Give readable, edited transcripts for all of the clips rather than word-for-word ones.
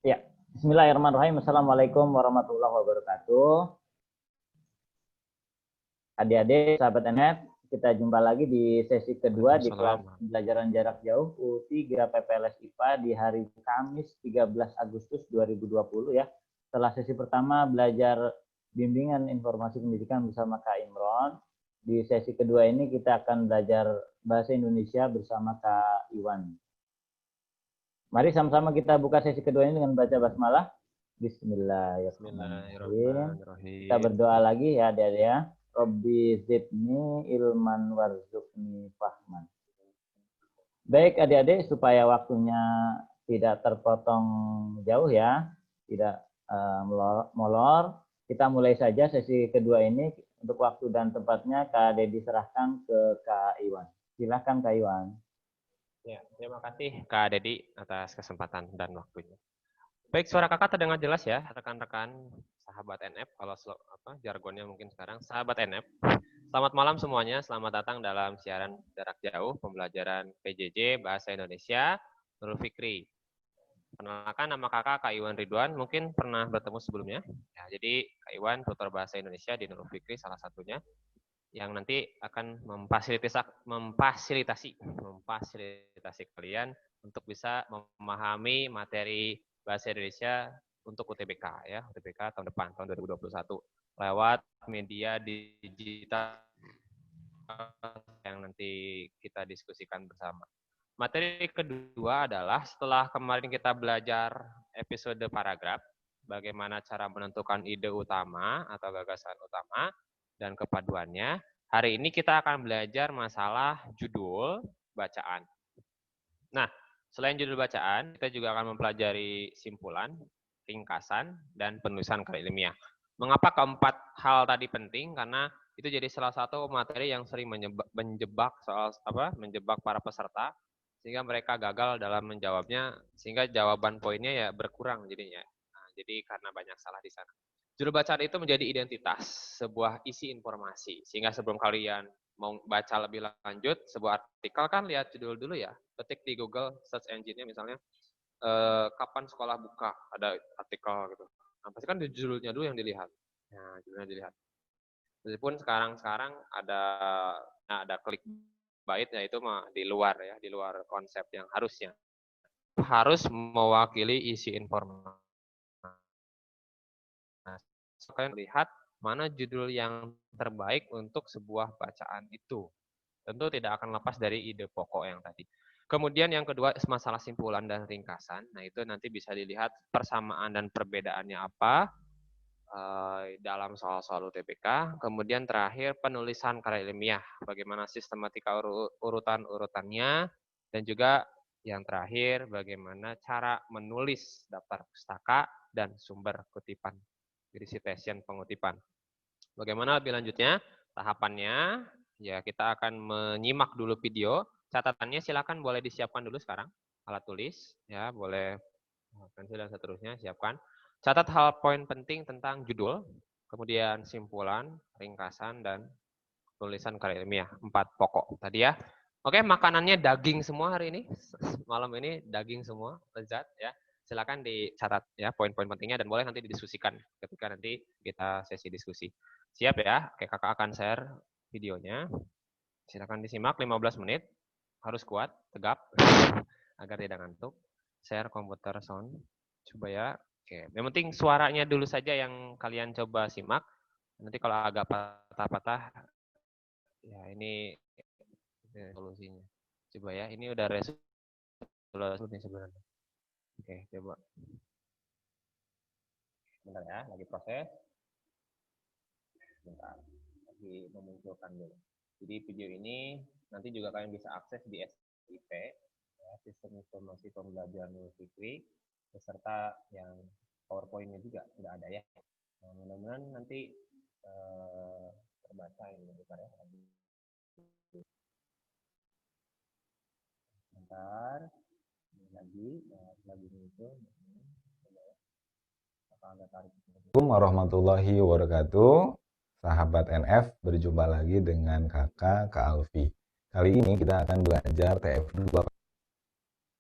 Ya, Bismillahirrahmanirrahim. Assalamualaikum warahmatullahi wabarakatuh. Adik-adik, sahabat NF, kita jumpa lagi di sesi kedua di kelas Waalaikumsalam. pembelajaran jarak jauh U3 PPLS IPA di hari Kamis 13 Agustus 2020 ya. Setelah sesi pertama belajar bimbingan informasi pendidikan bersama Kak Imron, di sesi kedua ini kita akan belajar bahasa Indonesia bersama Kak Iwan. Mari sama-sama kita buka sesi kedua ini dengan baca basmalah. Bismillahirrahmanirrahim. Kita Bismillahirrahmanirrahim. berdoa lagi ya adik-adik ya. Robbi zidni ilman warzuqni fahman. Baik adik-adik, supaya waktunya tidak terpotong jauh ya, tidak molor, kita mulai saja sesi kedua ini. Untuk waktu dan tempatnya Kak Dedi serahkan ke Kak Iwan. Silakan Kak Iwan. Ya, terima kasih Kak Dedi atas kesempatan dan waktunya. Baik, suara kakak terdengar jelas ya, rekan-rekan sahabat NF, kalau jargonnya mungkin sekarang, sahabat NF. Selamat malam semuanya, selamat datang dalam siaran jarak jauh pembelajaran PJJ Bahasa Indonesia Nurul Fikri. Perkenalkan, nama kakak Kak Iwan Ridwan, mungkin pernah bertemu sebelumnya. Ya, jadi Kak Iwan, tutor Bahasa Indonesia di Nurul Fikri salah satunya, yang nanti akan memfasilitasi kalian untuk bisa memahami materi bahasa Indonesia untuk UTBK ya, UTBK tahun depan tahun 2021 lewat media digital yang nanti kita diskusikan bersama. Materi kedua adalah setelah kemarin kita belajar episode paragraf, bagaimana cara menentukan ide utama atau gagasan utama dan kepaduannya. Hari ini kita akan belajar masalah judul bacaan. Nah, selain judul bacaan, kita juga akan mempelajari simpulan, ringkasan, dan penulisan karya ilmiah. Mengapa keempat hal tadi penting? Karena itu jadi salah satu materi yang sering menjebak para peserta, sehingga mereka gagal dalam menjawabnya, sehingga jawaban poinnya ya berkurang jadinya. Nah, jadi karena banyak salah di sana. Judul bacaan itu menjadi identitas, sebuah isi informasi. Sehingga sebelum kalian mau baca lebih lanjut sebuah artikel kan lihat judul dulu ya. Ketik di Google search engine-nya misalnya kapan sekolah buka, ada artikel gitu. Nah, pasti kan judulnya dulu yang dilihat. Nah, judulnya dilihat. Meskipun sekarang ada klik bait ya itu mah di luar ya, di luar konsep yang harus mewakili isi informasi. Nah, kalian lihat mana judul yang terbaik untuk sebuah bacaan itu. Tentu tidak akan lepas dari ide pokok yang tadi. Kemudian yang kedua, masalah simpulan dan ringkasan. Nah, itu nanti bisa dilihat persamaan dan perbedaannya apa dalam soal-soal UTBK. Kemudian terakhir, penulisan karya ilmiah. Bagaimana sistematika urutan-urutannya. Dan juga yang terakhir, bagaimana cara menulis daftar pustaka dan sumber kutipan. Jadi citation pengutipan. Bagaimana lebih lanjutnya? Tahapannya, ya kita akan menyimak dulu video. Catatannya silakan boleh disiapkan dulu sekarang. Alat tulis, ya boleh pensil dan seterusnya siapkan. Catat hal poin penting tentang judul, kemudian simpulan, ringkasan, dan tulisan karya ilmiah. 4 pokok tadi ya. Oke, makanannya daging semua hari ini. Malam ini daging semua, lezat ya. Silakan dicatat ya poin-poin pentingnya dan boleh nanti didiskusikan ketika nanti kita sesi diskusi. Siap ya? Oke, kakak akan share videonya. Silakan disimak 15 menit. Harus kuat, tegap agar tidak ngantuk. Share komputer sound. Coba ya. Oke, yang penting suaranya dulu saja yang kalian coba simak. Nanti kalau agak patah-patah, ya ini solusinya. Coba ya, ini udah resolusi sebenarnya. Oke, coba. Bentar ya, lagi proses. Bentar, lagi memunculkan dulu. Jadi video ini nanti juga kalian bisa akses di SIP, ya, Sistem Informasi Pembelajaran Nurul Fikri, beserta yang PowerPoint-nya juga sudah ada ya. Nah, mudah-mudahan nanti terbaca ini bentar ya. Bentar, lagi muncul. Assalamualaikum warahmatullahi wabarakatuh. Sahabat NF, berjumpa lagi dengan kakak Kak Alfi. Kali ini kita akan belajar TF2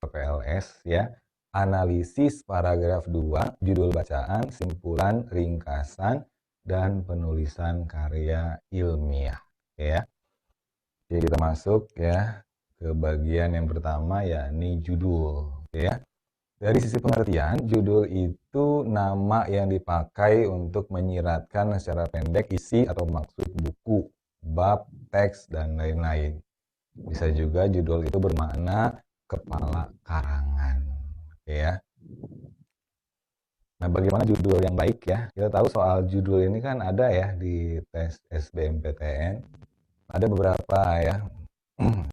PPLS ya. analisis paragraf 2, judul bacaan, simpulan, ringkasan, dan penulisan karya ilmiah. Oke ya. Oke, kita masuk ya ke bagian yang pertama, yakni judul. Oke ya. Dari sisi pengertian, judul itu nama yang dipakai untuk menyiratkan secara pendek isi atau maksud buku, bab, teks, dan lain-lain. Bisa juga judul itu bermakna kepala karangan. Oke ya. Nah, bagaimana judul yang baik ya? Kita tahu soal judul ini kan ada ya di tes SBMPTN. Ada beberapa ya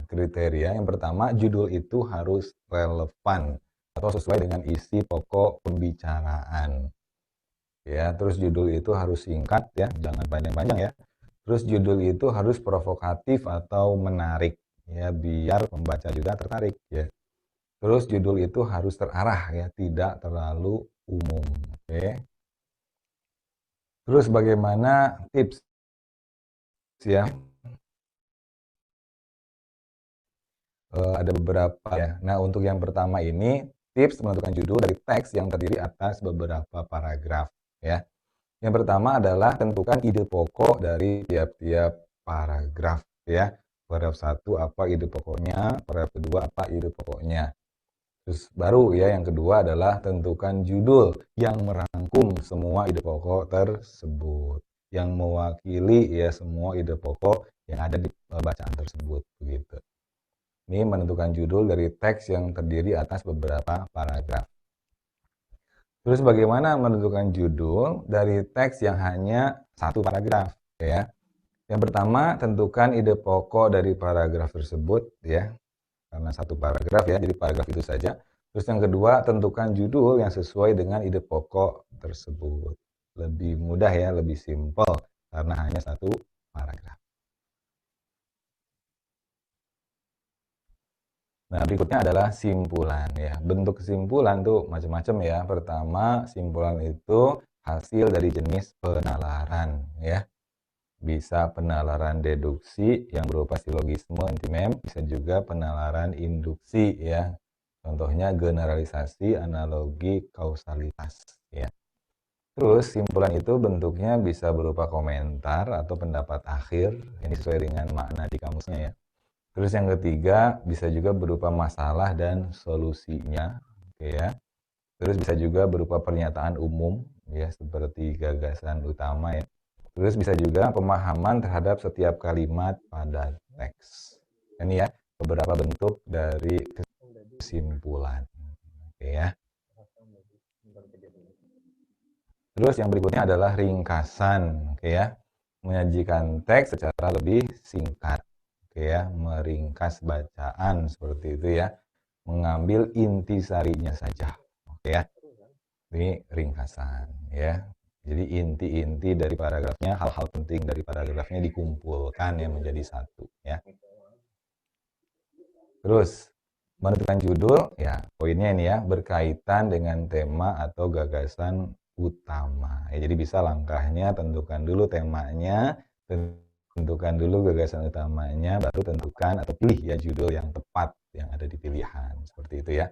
kriteria. Yang pertama, judul itu harus relevan atau sesuai dengan isi pokok pembicaraan. Ya, terus judul itu harus singkat ya, jangan panjang-panjang ya. Terus judul itu harus provokatif atau menarik ya, biar pembaca juga tertarik ya. Terus judul itu harus terarah ya, tidak terlalu umum. Oke. Terus bagaimana tips ya? Ada beberapa ya. Nah, untuk yang pertama ini tips menentukan judul dari teks yang terdiri atas beberapa paragraf ya. Yang pertama adalah tentukan ide pokok dari tiap-tiap paragraf ya. Paragraf 1 apa ide pokoknya, paragraf kedua apa ide pokoknya. Terus baru ya yang kedua adalah tentukan judul yang merangkum semua ide pokok tersebut, yang mewakili ya semua ide pokok yang ada di bacaan tersebut begitu. Ini menentukan judul dari teks yang terdiri atas beberapa paragraf. Terus bagaimana menentukan judul dari teks yang hanya satu paragraf ya. Yang pertama, tentukan ide pokok dari paragraf tersebut ya. Karena satu paragraf ya, jadi paragraf itu saja. Terus yang kedua, tentukan judul yang sesuai dengan ide pokok tersebut. Lebih mudah ya, lebih simpel karena hanya satu paragraf. Nah, berikutnya adalah simpulan ya. Bentuk kesimpulan tuh macam-macam ya. Pertama, simpulan itu hasil dari jenis penalaran ya. Bisa penalaran deduksi yang berupa silogisme, antimem, bisa juga penalaran induksi ya. Contohnya generalisasi, analogi, kausalitas ya. Terus simpulan itu bentuknya bisa berupa komentar atau pendapat akhir yang sesuai dengan makna di kamusnya ya. Terus yang ketiga bisa juga berupa masalah dan solusinya, oke ya. Terus bisa juga berupa pernyataan umum ya seperti gagasan utama ya. Terus bisa juga pemahaman terhadap setiap kalimat pada teks. Ini ya beberapa bentuk dari kesimpulan, oke ya. Terus yang berikutnya adalah ringkasan, oke ya. Menyajikan teks secara lebih singkat. Oke ya, meringkas bacaan seperti itu ya, mengambil intisarinya saja. Oke ya, ini ringkasan ya. Jadi inti-inti dari paragrafnya, hal-hal penting dari paragrafnya dikumpulkan ya menjadi satu ya. Terus menentukan judul ya, poinnya ini ya, berkaitan dengan tema atau gagasan utama. Ya, jadi bisa langkahnya tentukan dulu temanya, tentukan dulu gagasan utamanya, baru tentukan atau pilih ya judul yang tepat yang ada di pilihan. Seperti itu ya.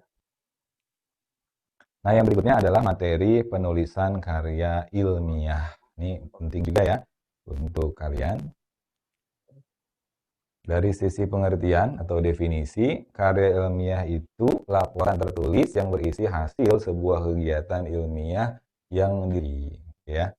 Nah, yang berikutnya adalah materi penulisan karya ilmiah. Ini penting juga ya untuk kalian. Dari sisi pengertian atau definisi, karya ilmiah itu laporan tertulis yang berisi hasil sebuah kegiatan ilmiah yang ya.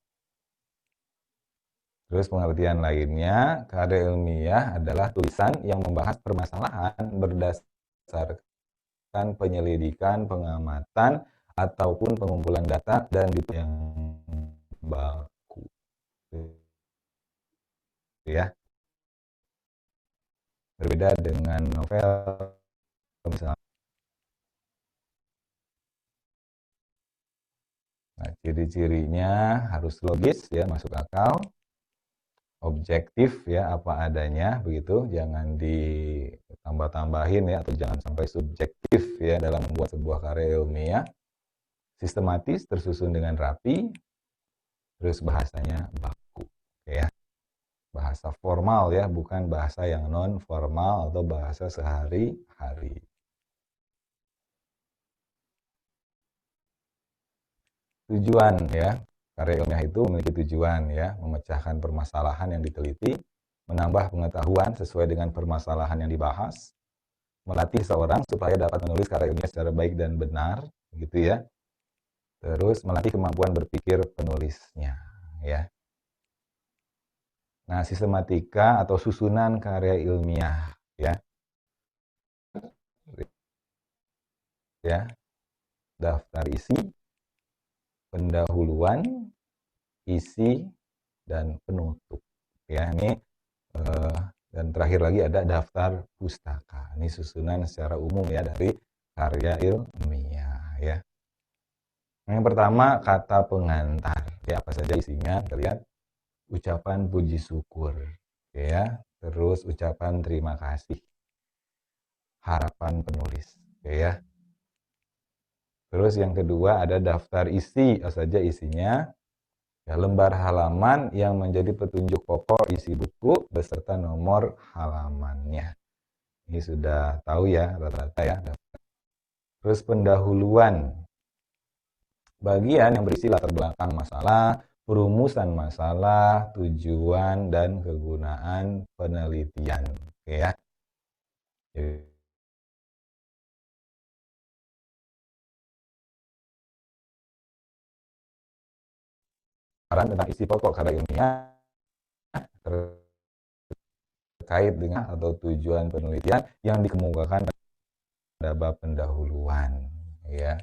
Terus pengertian lainnya, karya ilmiah adalah tulisan yang membahas permasalahan berdasarkan penyelidikan, pengamatan, ataupun pengumpulan data dan yang baku. Ya. Berbeda dengan novel misalnya. Nah, ciri-cirinya harus logis ya, masuk akal, objektif ya, apa adanya begitu, jangan ditambah-tambahin ya, atau jangan sampai subjektif ya dalam membuat sebuah karya ilmiah, sistematis, tersusun dengan rapi, terus bahasanya baku ya, bahasa formal ya, bukan bahasa yang non formal atau bahasa sehari-hari. tujuan ya. Karya ilmiah itu memiliki tujuan ya, memecahkan permasalahan yang diteliti, menambah pengetahuan sesuai dengan permasalahan yang dibahas, melatih seorang supaya dapat menulis karya ilmiah secara baik dan benar, gitu ya. Terus melatih kemampuan berpikir penulisnya ya. Nah, sistematika atau susunan karya ilmiah ya. Ya, daftar isi, pendahuluan, isi, dan penutup. Ya, ini dan terakhir lagi ada daftar pustaka. Ini susunan secara umum ya dari karya ilmiah ya. Yang pertama kata pengantar. Ya, apa saja isinya? Kita lihat ucapan puji syukur ya, terus ucapan terima kasih, harapan penulis ya. Terus yang kedua ada daftar isi, apa saja isinya? Ya, lembar halaman yang menjadi petunjuk pokok isi buku beserta nomor halamannya. Ini sudah tahu ya rata-rata ya. Terus pendahuluan, bagian yang berisi latar belakang masalah, perumusan masalah, tujuan, dan kegunaan penelitian. Oke ya. Tentang isi pokok karya ilmiah terkait dengan atau tujuan penelitian yang dikemukakan pada bab pendahuluan ya.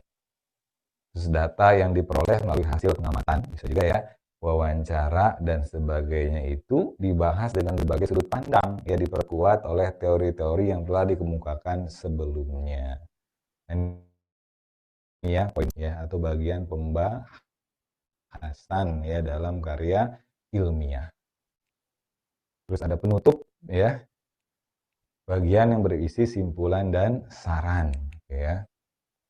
Terus data yang diperoleh melalui hasil pengamatan, bisa juga ya, wawancara dan sebagainya itu dibahas dengan berbagai sudut pandang ya, diperkuat oleh teori-teori yang telah dikemukakan sebelumnya. Ini ya poin ya, atau bagian pembahasan ya dalam karya ilmiah. Terus ada penutup ya, bagian yang berisi simpulan dan saran ya.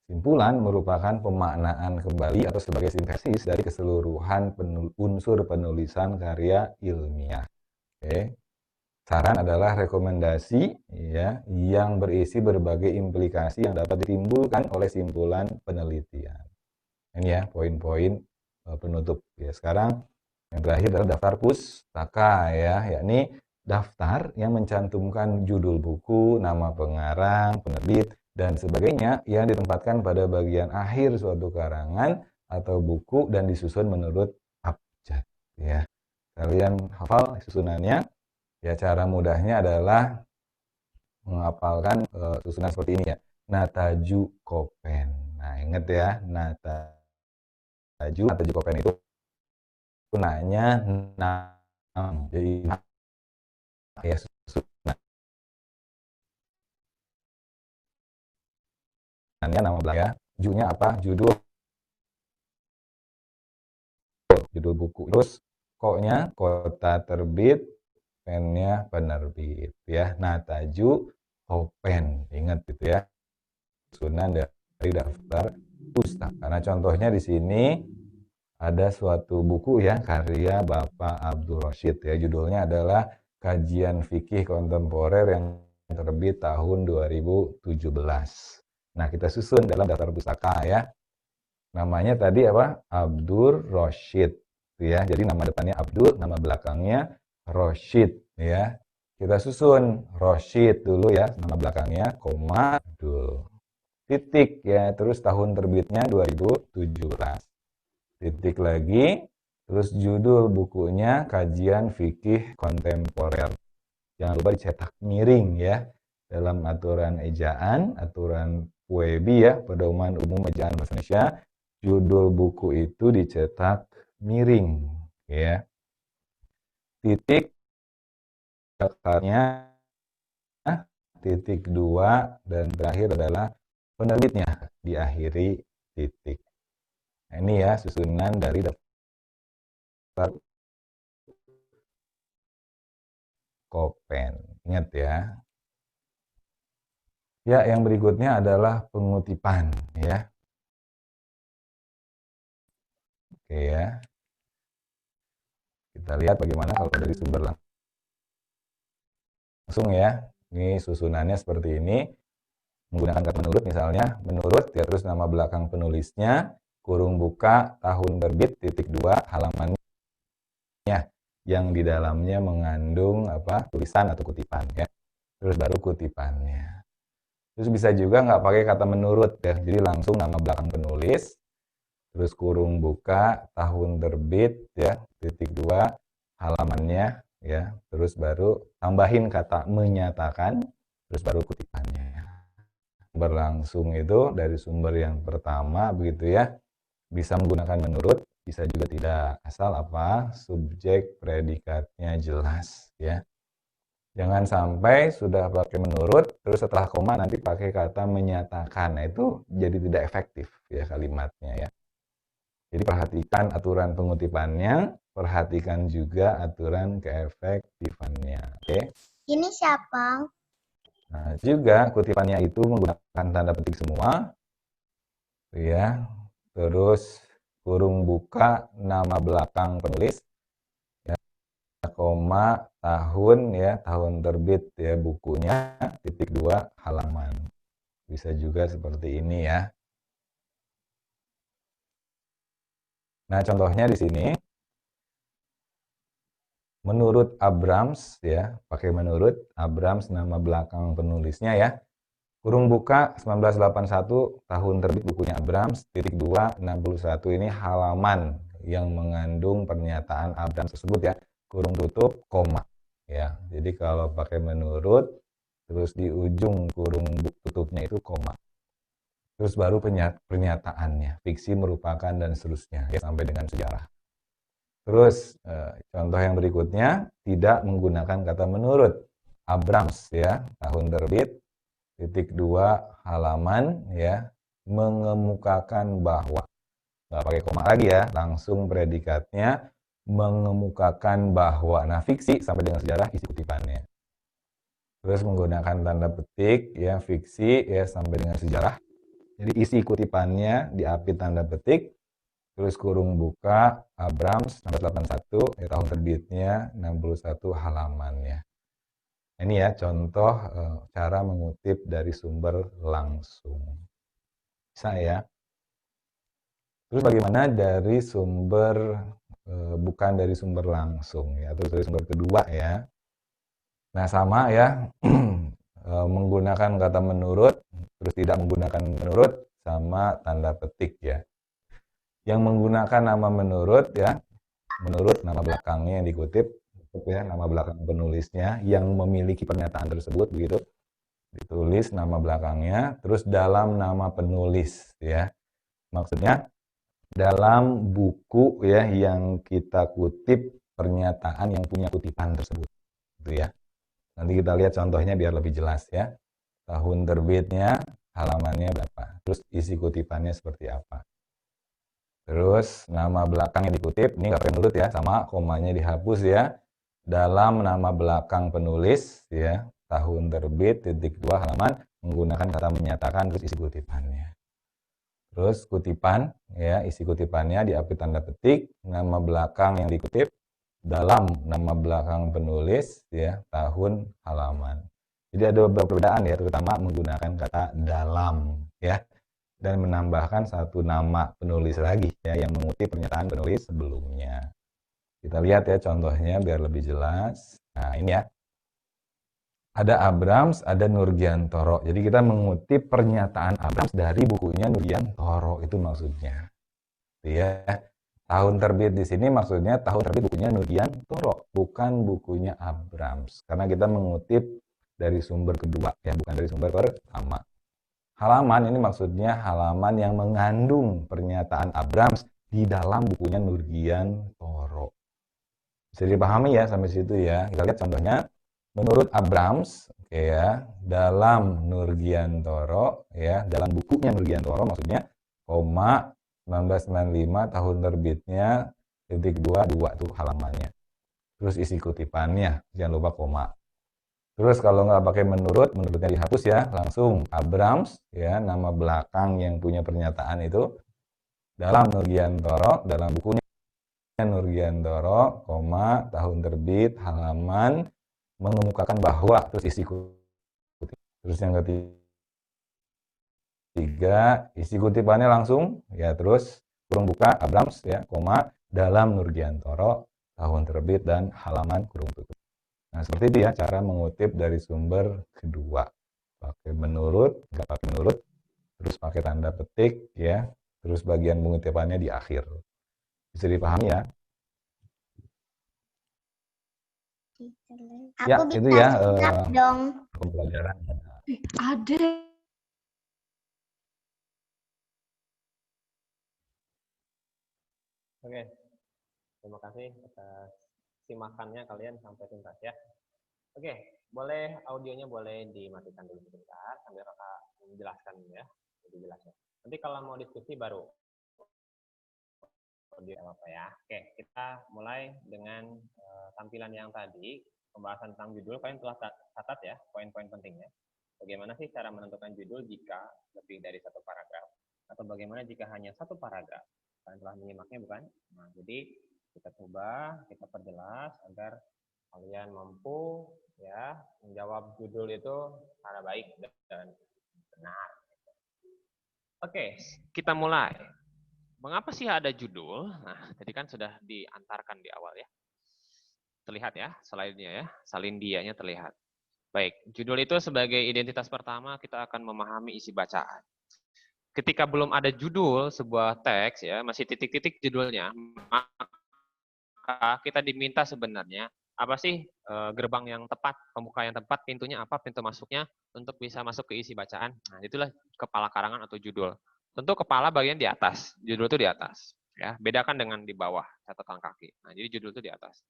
Simpulan merupakan pemaknaan kembali atau sebagai sintesis dari keseluruhan unsur penulisan karya ilmiah. Oke. Saran adalah rekomendasi ya yang berisi berbagai implikasi yang dapat ditimbulkan oleh simpulan penelitian. Ini ya poin-poin penutup ya. Sekarang yang terakhir adalah daftar pustaka ya, yakni daftar yang mencantumkan judul buku, nama pengarang, penerbit, dan sebagainya yang ditempatkan pada bagian akhir suatu karangan atau buku dan disusun menurut abjad ya. Kalian hafal susunannya ya. Cara mudahnya adalah menghafalkan susunan seperti ini ya. Nataju Kopen. Nah, ingat ya, Nataju Kopen itu nanya jadi ya susunan nama belakang ya. Junya apa? Judul buku. Terus koknya kota terbit, pennya penerbit ya. Nataju Kopen. Ingat gitu ya. Susunan dari daftar pustaka. Karena contohnya di sini ada suatu buku ya, karya Bapak Abdul Rashid ya. Judulnya adalah Kajian Fikih Kontemporer yang terbit tahun 2017. Nah, kita susun dalam daftar pustaka ya. Namanya tadi apa? Abdul Rashid ya. Jadi nama depannya Abdul, nama belakangnya Rashid ya. Kita susun Rashid dulu ya, nama belakangnya, koma, Abdul. Titik ya, terus tahun terbitnya 2017. Titik lagi, terus judul bukunya Kajian Fikih Kontemporer. Jangan lupa dicetak miring ya. Dalam aturan ejaan, aturan UEB ya, Pedoman Umum Ejaan Bahasa Indonesia, judul buku itu dicetak miring ya. Titik akarnya, titik 2, dan terakhir adalah penerbitnya, diakhiri titik. Nah, ini ya susunan dari daftar Kopen. Ingat ya. Ya, yang berikutnya adalah pengutipan ya. Oke ya. Kita lihat bagaimana kalau dari sumber langsung ya. Ini susunannya seperti ini. Menggunakan kata menurut misalnya, menurut ya, terus nama belakang penulisnya, kurung buka, tahun terbit, titik 2, halamannya, yang di dalamnya mengandung tulisan atau kutipan ya. Terus baru kutipannya. Terus bisa juga nggak pakai kata menurut ya, jadi langsung nama belakang penulis, terus kurung buka, tahun terbit ya, titik 2, halamannya ya, terus baru tambahin kata menyatakan, terus baru kutipannya. Berlangsung itu dari sumber yang pertama begitu ya, bisa menggunakan menurut, bisa juga tidak, asal subjek predikatnya jelas ya. Jangan sampai sudah pakai menurut, terus setelah koma nanti pakai kata menyatakan. Nah, itu jadi tidak efektif ya kalimatnya ya. Jadi perhatikan aturan pengutipannya, perhatikan juga aturan keefektifannya. Oke. Ini siapa? Nah, juga kutipannya itu menggunakan tanda petik semua. Ya. Terus kurung buka nama belakang penulis. Ya, koma tahun ya, tahun terbit ya bukunya, titik 2 halaman. Bisa juga seperti ini ya. Nah, contohnya di sini menurut Abrams ya, pakai menurut Abrams nama belakang penulisnya ya. Kurung buka 1981 tahun terbit bukunya Abrams, titik 2 61 ini halaman yang mengandung pernyataan Abrams tersebut ya. Kurung tutup koma ya. Jadi kalau pakai menurut terus di ujung kurung tutupnya itu koma. Terus baru pernyataannya, fiksi merupakan dan seterusnya ya, sampai dengan sejarah. Terus contoh yang berikutnya tidak menggunakan kata menurut. Abrams ya, tahun terbit, titik 2 halaman ya, mengemukakan bahwa, nggak pakai koma lagi ya, langsung predikatnya mengemukakan bahwa. Nah, fiksi sampai dengan sejarah isi kutipannya. Terus menggunakan tanda petik ya, fiksi ya sampai dengan sejarah. Jadi isi kutipannya diapit tanda petik, terus kurung buka, Abrams 1981, ya, tahun terbitnya 61 halamannya. Ini ya contoh cara mengutip dari sumber langsung. Bisa ya. Terus bagaimana dari sumber bukan dari sumber langsung ya, terus dari sumber kedua ya. Nah, sama ya. Menggunakan kata menurut, terus tidak menggunakan menurut, sama tanda petik ya. Yang menggunakan nama menurut ya, menurut nama belakangnya yang dikutip ya, nama belakang penulisnya yang memiliki pernyataan tersebut begitu, ditulis nama belakangnya, terus dalam nama penulis ya, maksudnya dalam buku ya yang kita kutip pernyataan yang punya kutipan tersebut gitu ya. Nanti kita lihat contohnya biar lebih jelas ya. Tahun terbitnya, halamannya berapa, terus isi kutipannya seperti apa. Terus nama belakang yang dikutip, ini nggak pakai menurut ya, sama komanya dihapus ya. Dalam nama belakang penulis ya, tahun terbit, titik 2 halaman, menggunakan kata menyatakan, terus isi kutipannya. Terus kutipan ya, isi kutipannya diapit tanda petik, nama belakang yang dikutip, dalam nama belakang penulis ya, tahun, halaman. Jadi ada beberapa perbedaan ya, terutama menggunakan kata dalam ya, dan menambahkan satu nama penulis lagi ya yang mengutip pernyataan penulis sebelumnya. Kita lihat ya contohnya biar lebih jelas. Nah, ini ya. Ada Abrams, ada Nurgiantoro. Jadi kita mengutip pernyataan Abrams dari bukunya Nurgiantoro, itu maksudnya. Ya. Tahun terbit di sini maksudnya tahun terbit bukunya Nurgiantoro, bukan bukunya Abrams. Karena kita mengutip dari sumber kedua, ya bukan dari sumber pertama. Halaman ini maksudnya halaman yang mengandung pernyataan Abrams di dalam bukunya Nurgiantoro. Bisa dipahami ya sampai situ ya. Kita lihat contohnya. Menurut Abrams, oke ya, dalam Nurgiantoro, ya, dalam bukunya Nurgiantoro maksudnya, koma 1995 tahun terbitnya, titik 22 tuh halamannya. Terus isi kutipannya, jangan lupa koma. Terus kalau nggak pakai menurutnya dihapus ya, langsung Abrams, ya, nama belakang yang punya pernyataan itu, dalam Nurgiantoro, dalam bukunya Nurgiantoro, koma, tahun terbit, halaman, mengemukakan bahwa, terus isi kutipan. Terus yang ketiga, isi kutipannya langsung, ya terus kurung buka, Abrams, ya, koma, dalam Nurgiantoro, tahun terbit dan halaman kurung tutup. Nah, seperti itu ya cara mengutip dari sumber kedua. Pakai menurut, nggak pakai menurut, terus pakai tanda petik, ya, terus bagian pengutipannya di akhir. Bisa dipahami ya? Ya, Aku itu bisa ya siap dong. pembelajaran. Ada. Oke, terima kasih atas simakannya kalian sampai tuntas ya. Oke, boleh audionya boleh dimatikan dulu sebentar sambil kakak menjelaskan ya, lebih jelas ya. Nanti kalau mau diskusi baru audio apa ya. Oke, kita mulai dengan tampilan yang tadi, pembahasan tentang judul. Kalian telah catat ya poin-poin pentingnya. Bagaimana sih cara menentukan judul jika lebih dari satu paragraf? Atau bagaimana jika hanya satu paragraf? Kalian telah menyimaknya bukan? Nah, jadi kita coba, kita perjelas agar kalian mampu ya menjawab judul itu secara baik dan benar. Oke, kita mulai. Mengapa sih ada judul? Nah, tadi kan sudah diantarkan di awal ya. Terlihat ya, slide-nya ya, salindianya terlihat. Baik, judul itu sebagai identitas pertama kita akan memahami isi bacaan. Ketika belum ada judul sebuah teks ya, masih titik-titik judulnya, maka kita diminta sebenarnya apa sih gerbang yang tepat, pembuka yang tepat, pintunya apa, pintu masuknya untuk bisa masuk ke isi bacaan. Nah, itulah kepala karangan atau judul. Tentu kepala bagian di atas, judul itu di atas. Ya, bedakan dengan di bawah catatan kaki. Nah, jadi judul itu di atas.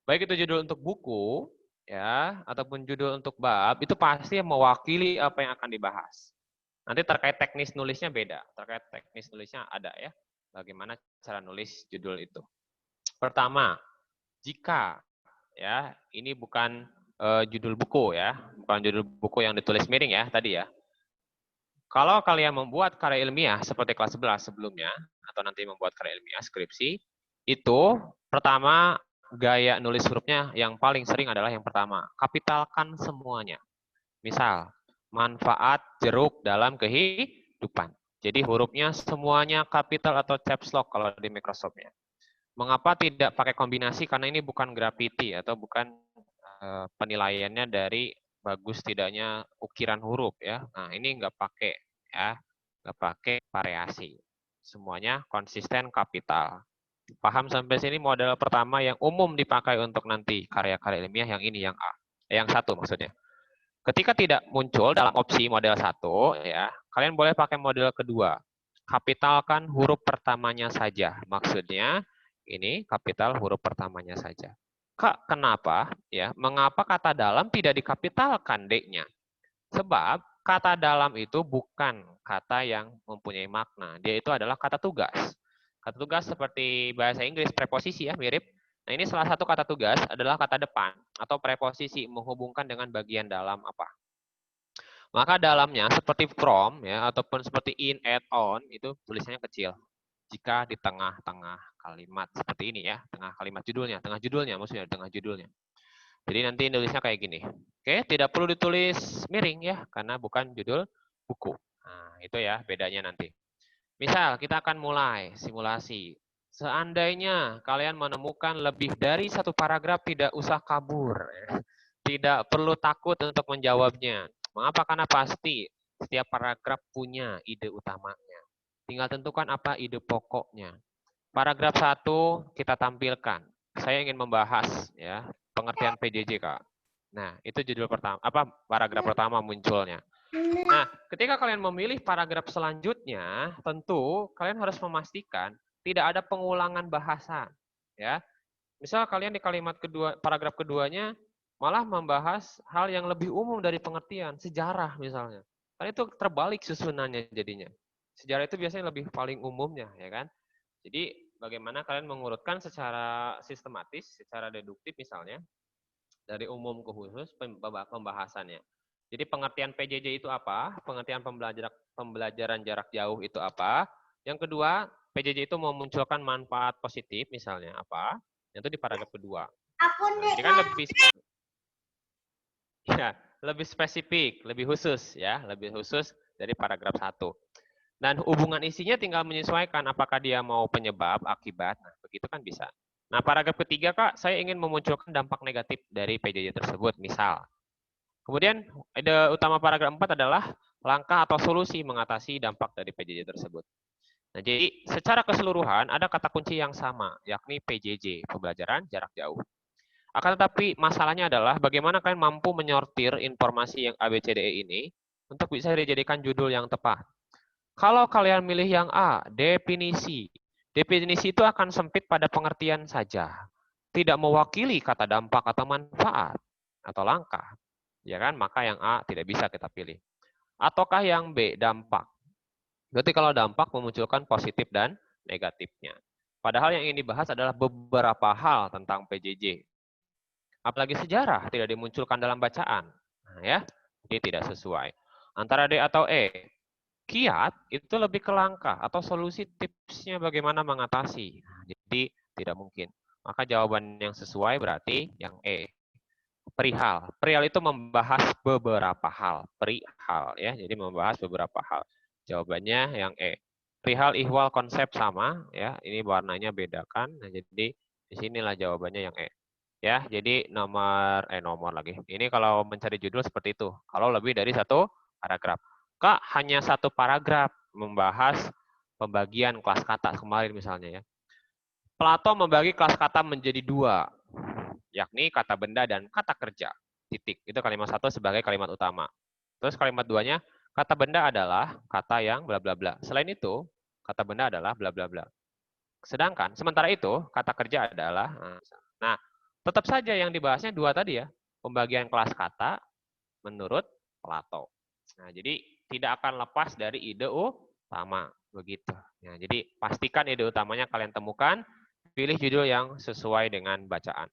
Baik itu judul untuk buku, ya, ataupun judul untuk bab, itu pasti mewakili apa yang akan dibahas. Nanti terkait teknis nulisnya beda. Terkait teknis nulisnya ada ya. Bagaimana cara nulis judul itu. Pertama, jika ya ini bukan judul buku ya, bukan judul buku yang ditulis miring ya tadi ya. Kalau kalian membuat karya ilmiah seperti kelas 11 sebelumnya, atau nanti membuat karya ilmiah, skripsi, itu pertama gaya nulis hurufnya yang paling sering adalah yang pertama, kapitalkan semuanya. Misal, manfaat jeruk dalam kehidupan. Jadi hurufnya semuanya kapital atau caps lock kalau di Microsoft-nya. Mengapa tidak pakai kombinasi? Karena ini bukan graffiti atau bukan penilaiannya dari bagus tidaknya ukiran huruf ya. Nah ini nggak pakai ya, nggak pakai variasi. Semuanya konsisten kapital. Paham sampai sini? Model pertama yang umum dipakai untuk nanti karya-karya ilmiah yang ini, yang A. Yang satu maksudnya. Ketika tidak muncul dalam opsi model 1, ya, kalian boleh pakai model kedua. Kapitalkan huruf pertamanya saja. Maksudnya ini kapital huruf pertamanya saja. Kak, kenapa? Ya, mengapa kata dalam tidak dikapitalkan D-nya? Sebab kata dalam itu bukan kata yang mempunyai makna. Dia itu adalah kata tugas. Kata tugas seperti bahasa Inggris preposisi ya, mirip. Nah, ini salah satu kata tugas adalah kata depan atau preposisi menghubungkan dengan bagian dalam apa. Maka dalamnya seperti from ya ataupun seperti in, at, on itu tulisannya kecil. Jika di tengah-tengah kalimat seperti ini ya, tengah kalimat judulnya, maksudnya tengah judulnya. Jadi nanti nulisnya kayak gini. Oke, tidak perlu ditulis miring ya karena bukan judul buku. Nah, itu ya bedanya nanti. Misal kita akan mulai simulasi. Seandainya kalian menemukan lebih dari satu paragraf, tidak usah kabur. Tidak perlu takut untuk menjawabnya. Mengapa? Karena pasti setiap paragraf punya ide utamanya. Tinggal tentukan apa ide pokoknya. Paragraf 1 kita tampilkan. Saya ingin membahas ya pengertian PJJ, Kak. Nah, itu judul pertama, apa paragraf pertama munculnya. Nah, ketika kalian memilih paragraf selanjutnya, tentu kalian harus memastikan tidak ada pengulangan bahasa, ya. Misal kalian di kalimat kedua, paragraf keduanya malah membahas hal yang lebih umum dari pengertian, sejarah misalnya. Kan itu terbalik susunannya jadinya. Sejarah itu biasanya lebih paling umumnya, ya kan? Jadi bagaimana kalian mengurutkan secara sistematis, secara deduktif misalnya, dari umum ke khusus pembahasannya. Jadi pengertian PJJ itu apa? Pengertian pembelajaran jarak jauh itu apa? Yang kedua, PJJ itu memunculkan manfaat positif misalnya apa? Itu di paragraf kedua. Nah, jadi kan lebih spesifik, lebih khusus ya, lebih khusus dari paragraf 1. Dan hubungan isinya tinggal menyesuaikan apakah dia mau penyebab, akibat. Nah, begitu kan bisa. Nah, paragraf ketiga, Kak, saya ingin memunculkan dampak negatif dari PJJ tersebut. Misal, kemudian ide utama paragraf 4 adalah langkah atau solusi mengatasi dampak dari PJJ tersebut. Nah, jadi secara keseluruhan ada kata kunci yang sama, yakni PJJ, pembelajaran jarak jauh. Akan tetapi masalahnya adalah bagaimana kalian mampu menyortir informasi yang ABCDE ini untuk bisa dijadikan judul yang tepat. Kalau kalian milih yang A, definisi. Definisi itu akan sempit pada pengertian saja. Tidak mewakili kata dampak atau manfaat atau langkah. Ya kan? Maka yang A tidak bisa kita pilih. Ataukah yang B, dampak. Berarti kalau dampak memunculkan positif dan negatifnya. Padahal yang ingin dibahas adalah beberapa hal tentang PJJ. Apalagi sejarah tidak dimunculkan dalam bacaan. Nah, ya, ini tidak sesuai. Antara D atau E. Kiat itu lebih ke langkah atau solusi tipsnya bagaimana mengatasi. Jadi tidak mungkin. Maka jawaban yang sesuai berarti yang E. Perihal. Perihal itu membahas beberapa hal. Perihal ya. Jadi membahas beberapa hal. Jawabannya yang E. Perihal ihwal konsep sama ya. Ini warnanya bedakan. Nah, jadi disinilah jawabannya yang E. Ya, jadi nomor lagi. Ini kalau mencari judul seperti itu. Kalau lebih dari satu paragraf. Kak, hanya satu paragraf membahas pembagian kelas kata kemarin misalnya ya. Plato membagi kelas kata menjadi dua, yakni kata benda dan kata kerja. Titik. Itu kalimat satu sebagai kalimat utama. Terus kalimat duanya, kata benda adalah kata yang bla bla bla. Selain itu, kata benda adalah bla bla bla. Sedangkan sementara itu kata kerja adalah, nah tetap saja yang dibahasnya dua tadi ya, pembagian kelas kata menurut Plato. Nah, jadi tidak akan lepas dari ide utama begitu. Nah, jadi pastikan ide utamanya kalian temukan, pilih judul yang sesuai dengan bacaan.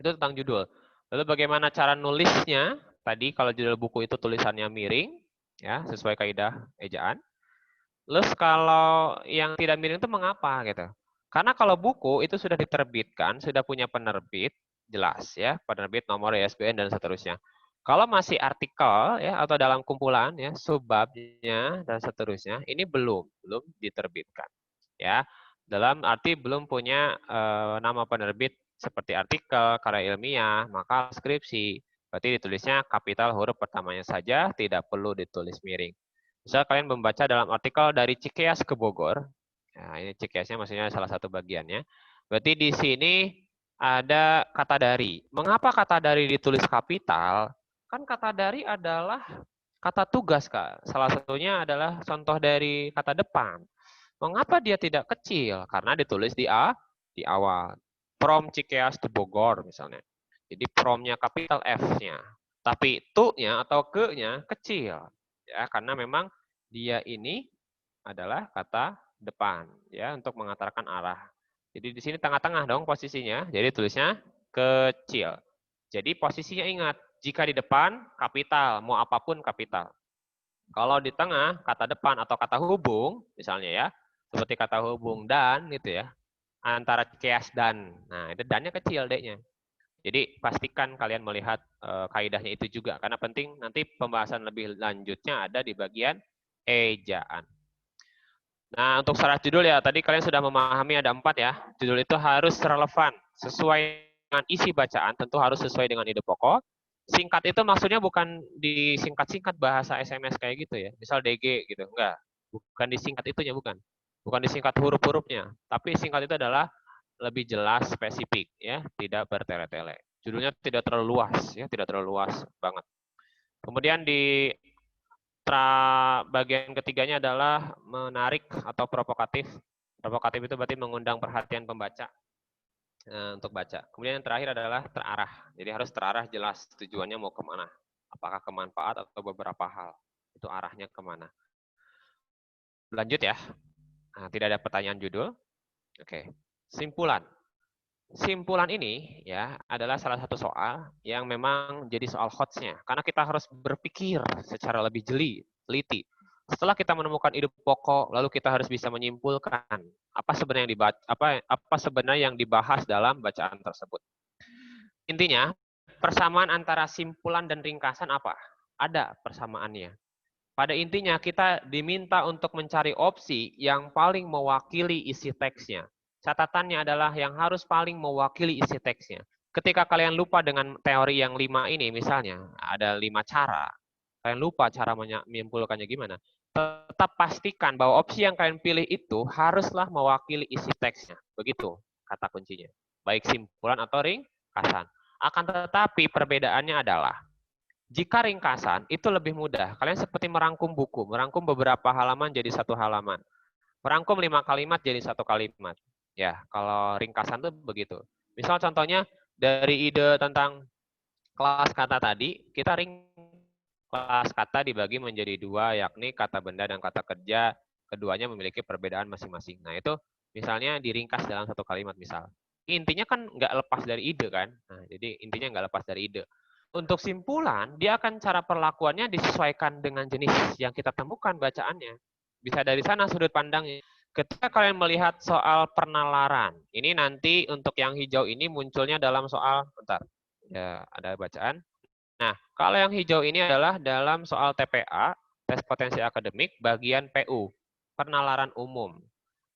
Itu tentang judul. Lalu bagaimana cara nulisnya? Tadi kalau judul buku itu tulisannya miring, ya sesuai kaidah ejaan. Terus kalau yang tidak miring itu mengapa gitu? Karena kalau buku itu sudah diterbitkan, sudah punya penerbit, jelas ya, penerbit, nomor ISBN dan seterusnya. Kalau masih artikel ya atau dalam kumpulan ya, subbabnya dan seterusnya, ini belum diterbitkan. Ya. Dalam arti belum punya nama penerbit seperti artikel, karya ilmiah, maka skripsi. Berarti ditulisnya kapital huruf pertamanya saja, tidak perlu ditulis miring. Misal kalian membaca dalam artikel dari Cikeas ke Bogor. Nah, ini Cikeasnya maksudnya salah satu bagiannya. Berarti di sini ada kata dari. Mengapa kata dari ditulis kapital? Kan kata dari adalah kata tugas, Kak. Salah satunya adalah contoh dari kata depan. Mengapa dia tidak kecil? Karena ditulis di awal. From Cikeas to Bogor misalnya. Jadi from-nya kapital F-nya. Tapi tu-nya atau ke-nya kecil. Ya, karena memang dia ini adalah kata depan ya untuk mengatakan arah. Jadi di sini tengah-tengah dong posisinya. Jadi tulisnya kecil. Jadi posisinya ingat, jika di depan kapital, mau apapun kapital. Kalau di tengah kata depan atau kata hubung, misalnya ya, seperti kata hubung dan gitu ya, antara Cikeas dan. Nah, itu dannya kecil D-nya. Jadi pastikan kalian melihat kaidahnya itu juga karena penting nanti pembahasan lebih lanjutnya ada di bagian ejaan. Nah, untuk syarat judul ya, tadi kalian sudah memahami ada 4 ya. Judul itu harus relevan, sesuai dengan isi bacaan, tentu harus sesuai dengan ide pokok. Singkat itu maksudnya bukan disingkat-singkat bahasa SMS kayak gitu ya. Misal DG gitu, enggak. Bukan disingkat itunya, bukan. Bukan disingkat huruf-hurufnya. Tapi singkat itu adalah lebih jelas, spesifik ya, tidak bertele-tele. Judulnya tidak terlalu luas ya, tidak terlalu luas banget. Kemudian di bagian ketiganya adalah menarik atau provokatif. Provokatif itu berarti mengundang perhatian pembaca untuk baca. Kemudian yang terakhir adalah terarah. Jadi harus terarah jelas tujuannya mau kemana. Apakah ke manfaat atau beberapa hal. Itu arahnya kemana. Lanjut ya. Nah, tidak ada pertanyaan judul. Oke. Simpulan. Simpulan ini ya adalah salah satu soal yang memang jadi soal hotsnya. Karena kita harus berpikir secara lebih jeli, teliti. Setelah kita menemukan ide pokok, lalu kita harus bisa menyimpulkan apa sebenarnya yang dibahas dalam bacaan tersebut. Intinya, persamaan antara simpulan dan ringkasan apa? Ada persamaannya. Pada intinya kita diminta untuk mencari opsi yang paling mewakili isi teksnya. Catatannya adalah yang harus paling mewakili isi teksnya. Ketika kalian lupa dengan teori yang 5 ini, misalnya ada 5 cara, kalian lupa cara menyimpulkannya gimana, tetap pastikan bahwa opsi yang kalian pilih itu haruslah mewakili isi teksnya. Begitu kata kuncinya. Baik simpulan atau ringkasan. Akan tetapi perbedaannya adalah, jika ringkasan itu lebih mudah. Kalian seperti merangkum buku, merangkum beberapa halaman jadi satu halaman. Merangkum 5 kalimat jadi satu kalimat. Ya, kalau ringkasan tuh begitu. Misal contohnya dari ide tentang kelas kata tadi, kita kelas kata dibagi menjadi 2, yakni kata benda dan kata kerja. Keduanya memiliki perbedaan masing-masing. Nah, itu misalnya diringkas dalam satu kalimat misal. Intinya kan nggak lepas dari ide kan. Nah, jadi intinya nggak lepas dari ide. Untuk simpulan, dia akan cara perlakuannya disesuaikan dengan jenis yang kita temukan bacaannya. Bisa dari sana sudut pandangnya. Ketika kalian melihat soal penalaran, ini nanti untuk yang hijau ini munculnya dalam soal, bentar, ya ada bacaan. Nah, kalau yang hijau ini adalah dalam soal TPA, tes potensi akademik, bagian PU, penalaran umum.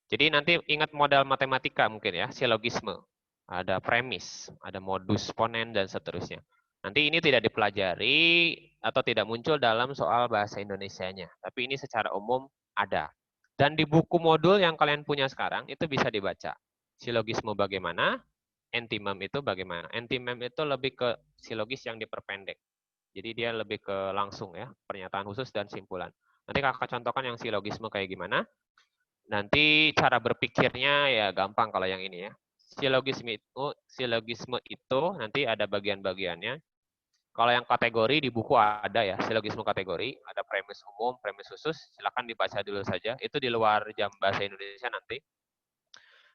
Jadi nanti ingat modal matematika mungkin ya, silogisme. Ada premis, ada modus ponen, dan seterusnya. Nanti ini tidak dipelajari atau tidak muncul dalam soal bahasa Indonesianya. Tapi ini secara umum ada. Dan di buku modul yang kalian punya sekarang, itu bisa dibaca. Silogisme bagaimana, antimem itu bagaimana. Antimem itu lebih ke silogis yang diperpendek. Jadi dia lebih ke langsung ya, pernyataan khusus dan simpulan. Nanti kakak contohkan yang silogisme kayak gimana. Nanti cara berpikirnya ya gampang kalau yang ini ya. Silogisme itu nanti ada bagian-bagiannya. Kalau yang kategori di buku ada ya, silogisme kategori, ada premis umum, premis khusus, silakan dibaca dulu saja. Itu di luar jam bahasa Indonesia nanti.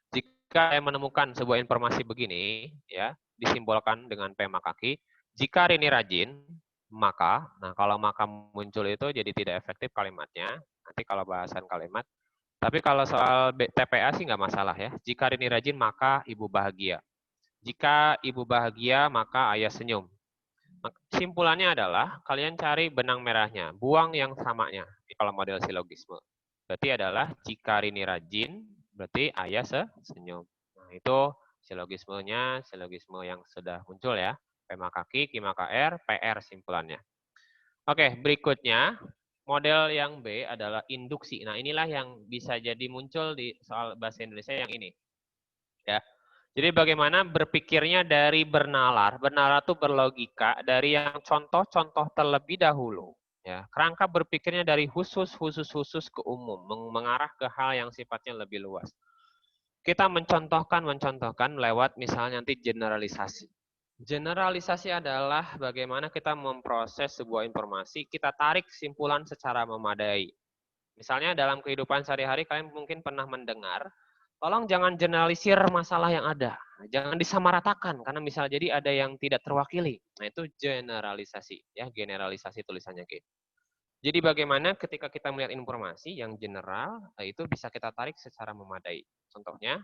Jika saya menemukan sebuah informasi begini, ya, disimbolkan dengan P maka kaki. Jika Rini rajin, maka, nah kalau maka muncul itu jadi tidak efektif kalimatnya. Nanti kalau bahasan kalimat. Tapi kalau soal TPA sih nggak masalah ya. Jika Rini rajin, maka ibu bahagia. Jika ibu bahagia, maka ayah senyum. Simpulannya adalah kalian cari benang merahnya, buang yang samanya. Kalau model silogisme. Berarti adalah jika Rini rajin, berarti ayah senyum. Nah, itu silogismenya, silogisme yang sudah muncul ya. P maka Q, Q maka R, PR simpulannya. Oke, berikutnya model yang B adalah induksi. Nah, inilah yang bisa jadi muncul di soal bahasa Indonesia yang ini. Ya. Jadi bagaimana berpikirnya dari bernalar. Bernalar itu berlogika dari yang contoh-contoh terlebih dahulu. Ya, kerangka berpikirnya dari khusus ke umum, mengarah ke hal yang sifatnya lebih luas. Kita mencontohkan lewat misalnya nanti generalisasi. Generalisasi adalah bagaimana kita memproses sebuah informasi, kita tarik kesimpulan secara memadai. Misalnya dalam kehidupan sehari-hari kalian mungkin pernah mendengar, tolong jangan generalisir masalah yang ada. Jangan disamaratakan, karena misalnya jadi ada yang tidak terwakili. Nah itu generalisasi, ya generalisasi tulisannya G. Jadi bagaimana ketika kita melihat informasi yang general, itu bisa kita tarik secara memadai. Contohnya,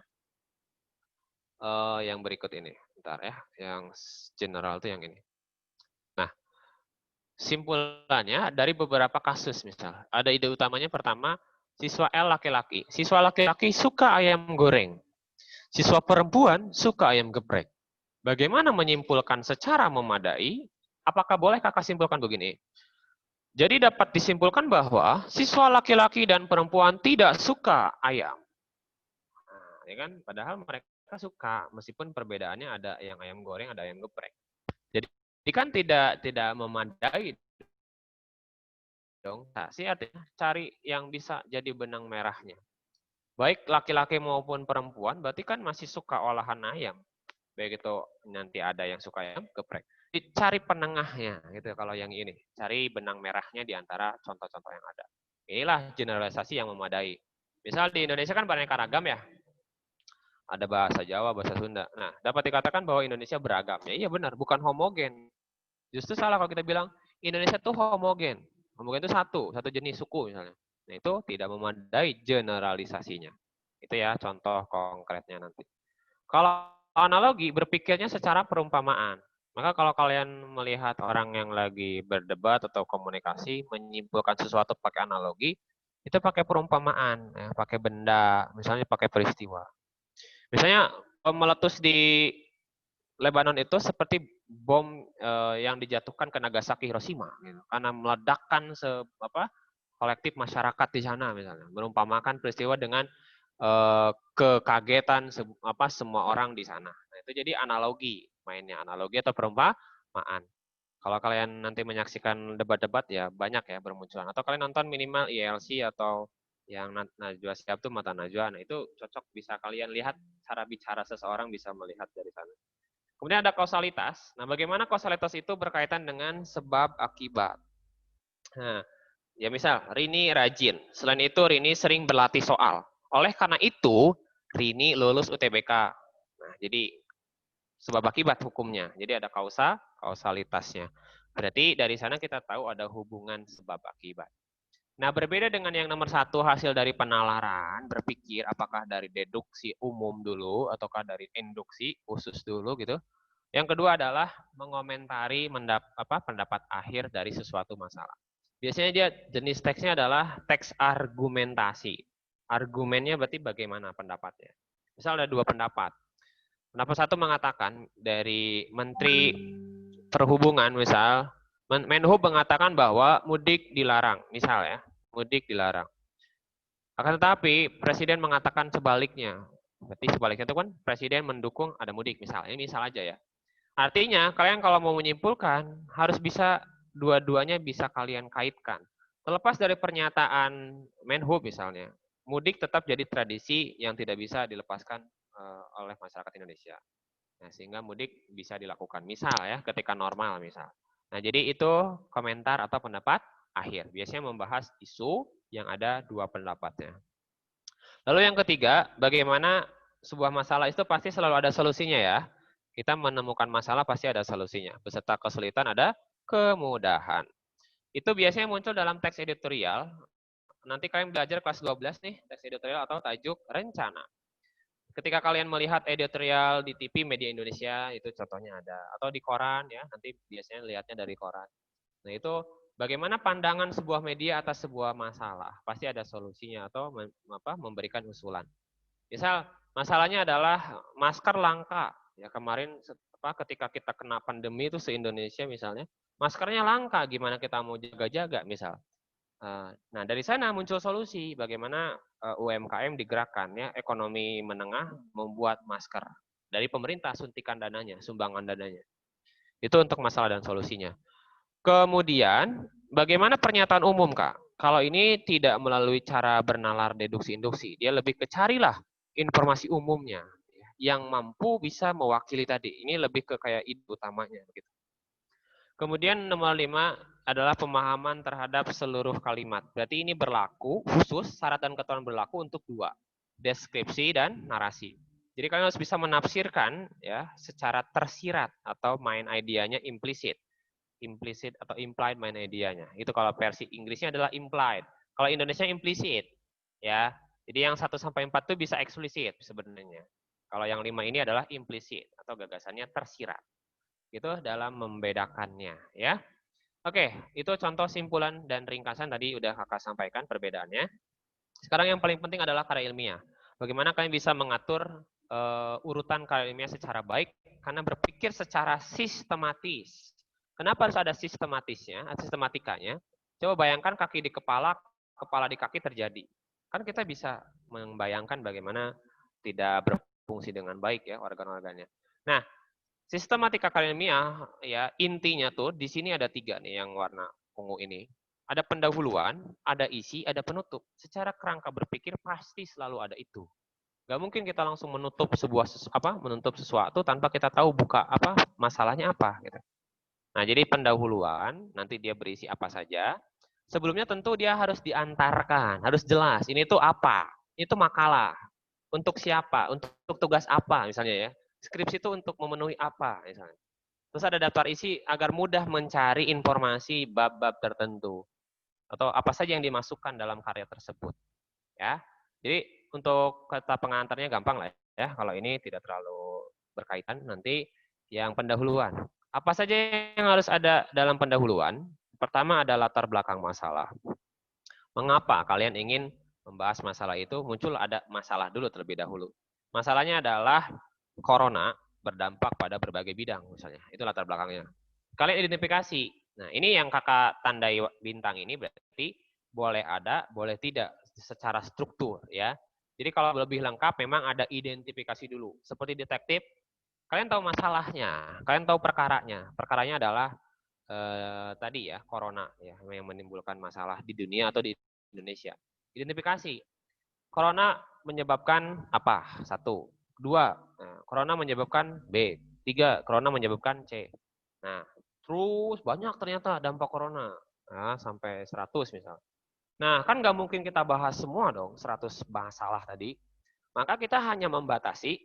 yang berikut ini. Bentar ya, yang general itu yang ini. Nah, simpulannya dari beberapa kasus misal. Ada ide utamanya pertama, siswa L laki-laki. Siswa laki-laki suka ayam goreng. Siswa perempuan suka ayam geprek. Bagaimana menyimpulkan secara memadai? Apakah boleh kakak simpulkan begini? Jadi dapat disimpulkan bahwa siswa laki-laki dan perempuan tidak suka ayam. Nah, ya kan? Padahal mereka suka, meskipun perbedaannya ada yang ayam goreng, ada ayam geprek. Jadi kan tidak memadai dong. Nah, sih artinya cari yang bisa jadi benang merahnya. Baik laki-laki maupun perempuan, berarti kan masih suka olahan ayam. Baik itu nanti ada yang suka ayam geprek. Cari penengahnya gitu kalau yang ini. Cari benang merahnya di antara contoh-contoh yang ada. Inilah generalisasi yang memadai. Misal di Indonesia kan beraneka ragam ya. Ada bahasa Jawa, bahasa Sunda. Nah, dapat dikatakan bahwa Indonesia beragam. Ya, iya benar, bukan homogen. Justru salah kalau kita bilang Indonesia tuh homogen. Homogen itu satu jenis suku misalnya. Nah, itu tidak memadai generalisasinya. Itu ya contoh konkretnya nanti. Kalau analogi berpikirnya secara perumpamaan. Maka kalau kalian melihat orang yang lagi berdebat atau komunikasi menyimpulkan sesuatu pakai analogi, itu pakai perumpamaan, ya, pakai benda, misalnya pakai peristiwa. Misalnya meletus di Lebanon itu seperti bom yang dijatuhkan ke Nagasaki, Hiroshima, gitu. Karena meledakkan kolektif masyarakat di sana, misalnya, merumpamakan peristiwa dengan kekagetan semua orang di sana. Nah, itu jadi analogi mainnya, analogi atau perumpamaan. Kalau kalian nanti menyaksikan debat-debat ya banyak ya bermunculan. Atau kalian nonton minimal ILC atau yang Najwa Shihab tuh Mata Najwa. Nah, itu cocok bisa kalian lihat cara bicara seseorang bisa melihat dari sana. Kemudian ada kausalitas. Nah, bagaimana kausalitas itu berkaitan dengan sebab akibat. Nah, ya misal Rini rajin. Selain itu Rini sering berlatih soal. Oleh karena itu Rini lulus UTBK. Nah, jadi sebab akibat hukumnya. Jadi ada kausalitasnya. Berarti dari sana kita tahu ada hubungan sebab akibat. Nah, berbeda dengan yang nomor 1 hasil dari penalaran, berpikir apakah dari deduksi umum dulu ataukah dari induksi khusus dulu gitu. Yang kedua adalah mengomentari pendapat akhir dari sesuatu masalah. Biasanya dia jenis teksnya adalah teks argumentasi. Argumennya berarti bagaimana pendapatnya. Misal ada 2 pendapat. Pendapat 1 mengatakan dari Menteri Perhubungan misal, Menhub mengatakan bahwa mudik dilarang, misal ya, mudik dilarang. Akan tetapi Presiden mengatakan sebaliknya. Berarti sebaliknya itu kan Presiden mendukung ada mudik misal. Ini misal aja ya. Artinya kalian kalau mau menyimpulkan harus bisa dua-duanya bisa kalian kaitkan. Terlepas dari pernyataan Menhub misalnya, mudik tetap jadi tradisi yang tidak bisa dilepaskan oleh masyarakat Indonesia. Nah, sehingga mudik bisa dilakukan. Misal ya, ketika normal misal. Nah, jadi itu komentar atau pendapat akhir. Biasanya membahas isu yang ada 2 pendapatnya. Lalu yang ketiga, bagaimana sebuah masalah itu pasti selalu ada solusinya ya. Kita menemukan masalah pasti ada solusinya. Beserta kesulitan ada kemudahan. Itu biasanya muncul dalam teks editorial. Nanti kalian belajar kelas 12 nih, teks editorial atau tajuk rencana. Ketika kalian melihat editorial di TV Media Indonesia, itu contohnya ada. Atau di koran ya, nanti biasanya lihatnya dari koran. Nah, itu bagaimana pandangan sebuah media atas sebuah masalah. Pasti ada solusinya atau memberikan usulan. Misal, masalahnya adalah masker langka. Ya, kemarin ketika kita kena pandemi itu se-Indonesia misalnya, maskernya langka, gimana kita mau jaga-jaga misal. Nah, dari sana muncul solusi bagaimana UMKM digerakkan ya, ekonomi menengah membuat masker dari pemerintah, suntikan dananya, sumbangan dananya. Itu untuk masalah dan solusinya. Kemudian bagaimana pernyataan umum, Kak? Kalau ini tidak melalui cara bernalar deduksi induksi, dia lebih ke carilah informasi umumnya yang mampu bisa mewakili tadi. Ini lebih ke kayak ide utamanya gitu. Kemudian nomor 5 adalah pemahaman terhadap seluruh kalimat. Berarti ini berlaku khusus syarat dan ketentuan berlaku untuk 2, deskripsi dan narasi. Jadi kalian harus bisa menafsirkan ya secara tersirat atau main idenya implisit. Implicit atau implied main idenya. Itu kalau versi Inggrisnya adalah implied. Kalau Indonesia implicit ya. Jadi yang 1 sampai 4 itu bisa eksplisit sebenarnya. Kalau yang 5 ini adalah implisit atau gagasannya tersirat. Itu dalam membedakannya ya. Oke, itu contoh simpulan dan ringkasan tadi udah Kakak sampaikan perbedaannya. Sekarang yang paling penting adalah karya ilmiah. Bagaimana kalian bisa mengatur urutan karya ilmiah secara baik karena berpikir secara sistematis. Kenapa harus ada sistematisnya, sistematikanya? Coba bayangkan kaki di kepala, kepala di kaki terjadi. Kan kita bisa membayangkan bagaimana tidak berfungsi dengan baik ya organ-organnya. Nah, sistematika karya ilmiah ya intinya tuh di sini ada 3 nih yang warna ungu ini. Ada pendahuluan, ada isi, ada penutup. Secara kerangka berpikir pasti selalu ada itu. Gak mungkin kita langsung menutup menutup sesuatu tanpa kita tahu masalahnya apa gitu. Nah, jadi pendahuluan nanti dia berisi apa saja. Sebelumnya tentu dia harus diantarkan, harus jelas. Ini tuh apa? Itu makalah. Untuk siapa? Untuk tugas apa misalnya ya. Skripsi itu untuk memenuhi apa misalnya. Terus ada daftar isi agar mudah mencari informasi bab-bab tertentu atau apa saja yang dimasukkan dalam karya tersebut. Ya. Jadi untuk kata pengantarnya gampang lah ya. Kalau ini tidak terlalu berkaitan nanti yang pendahuluan. Apa saja yang harus ada dalam pendahuluan? Pertama ada latar belakang masalah. Mengapa kalian ingin membahas masalah itu? Muncul ada masalah dulu terlebih dahulu. Masalahnya adalah corona berdampak pada berbagai bidang misalnya. Itu latar belakangnya. Kalian identifikasi. Nah, ini yang kakak tandai bintang ini berarti boleh ada, boleh tidak secara struktur ya. Jadi kalau lebih lengkap memang ada identifikasi dulu. Seperti detektif, kalian tahu masalahnya, kalian tahu perkaranya. Perkaranya adalah tadi ya, corona ya yang menimbulkan masalah di dunia atau di Indonesia. Identifikasi. Corona menyebabkan apa? Satu. Dua, corona menyebabkan B. Tiga, corona menyebabkan C. Nah, terus banyak ternyata dampak corona. Nah, sampai 100 misal. Nah, kan nggak mungkin kita bahas semua dong, 100 masalah tadi. Maka kita hanya membatasi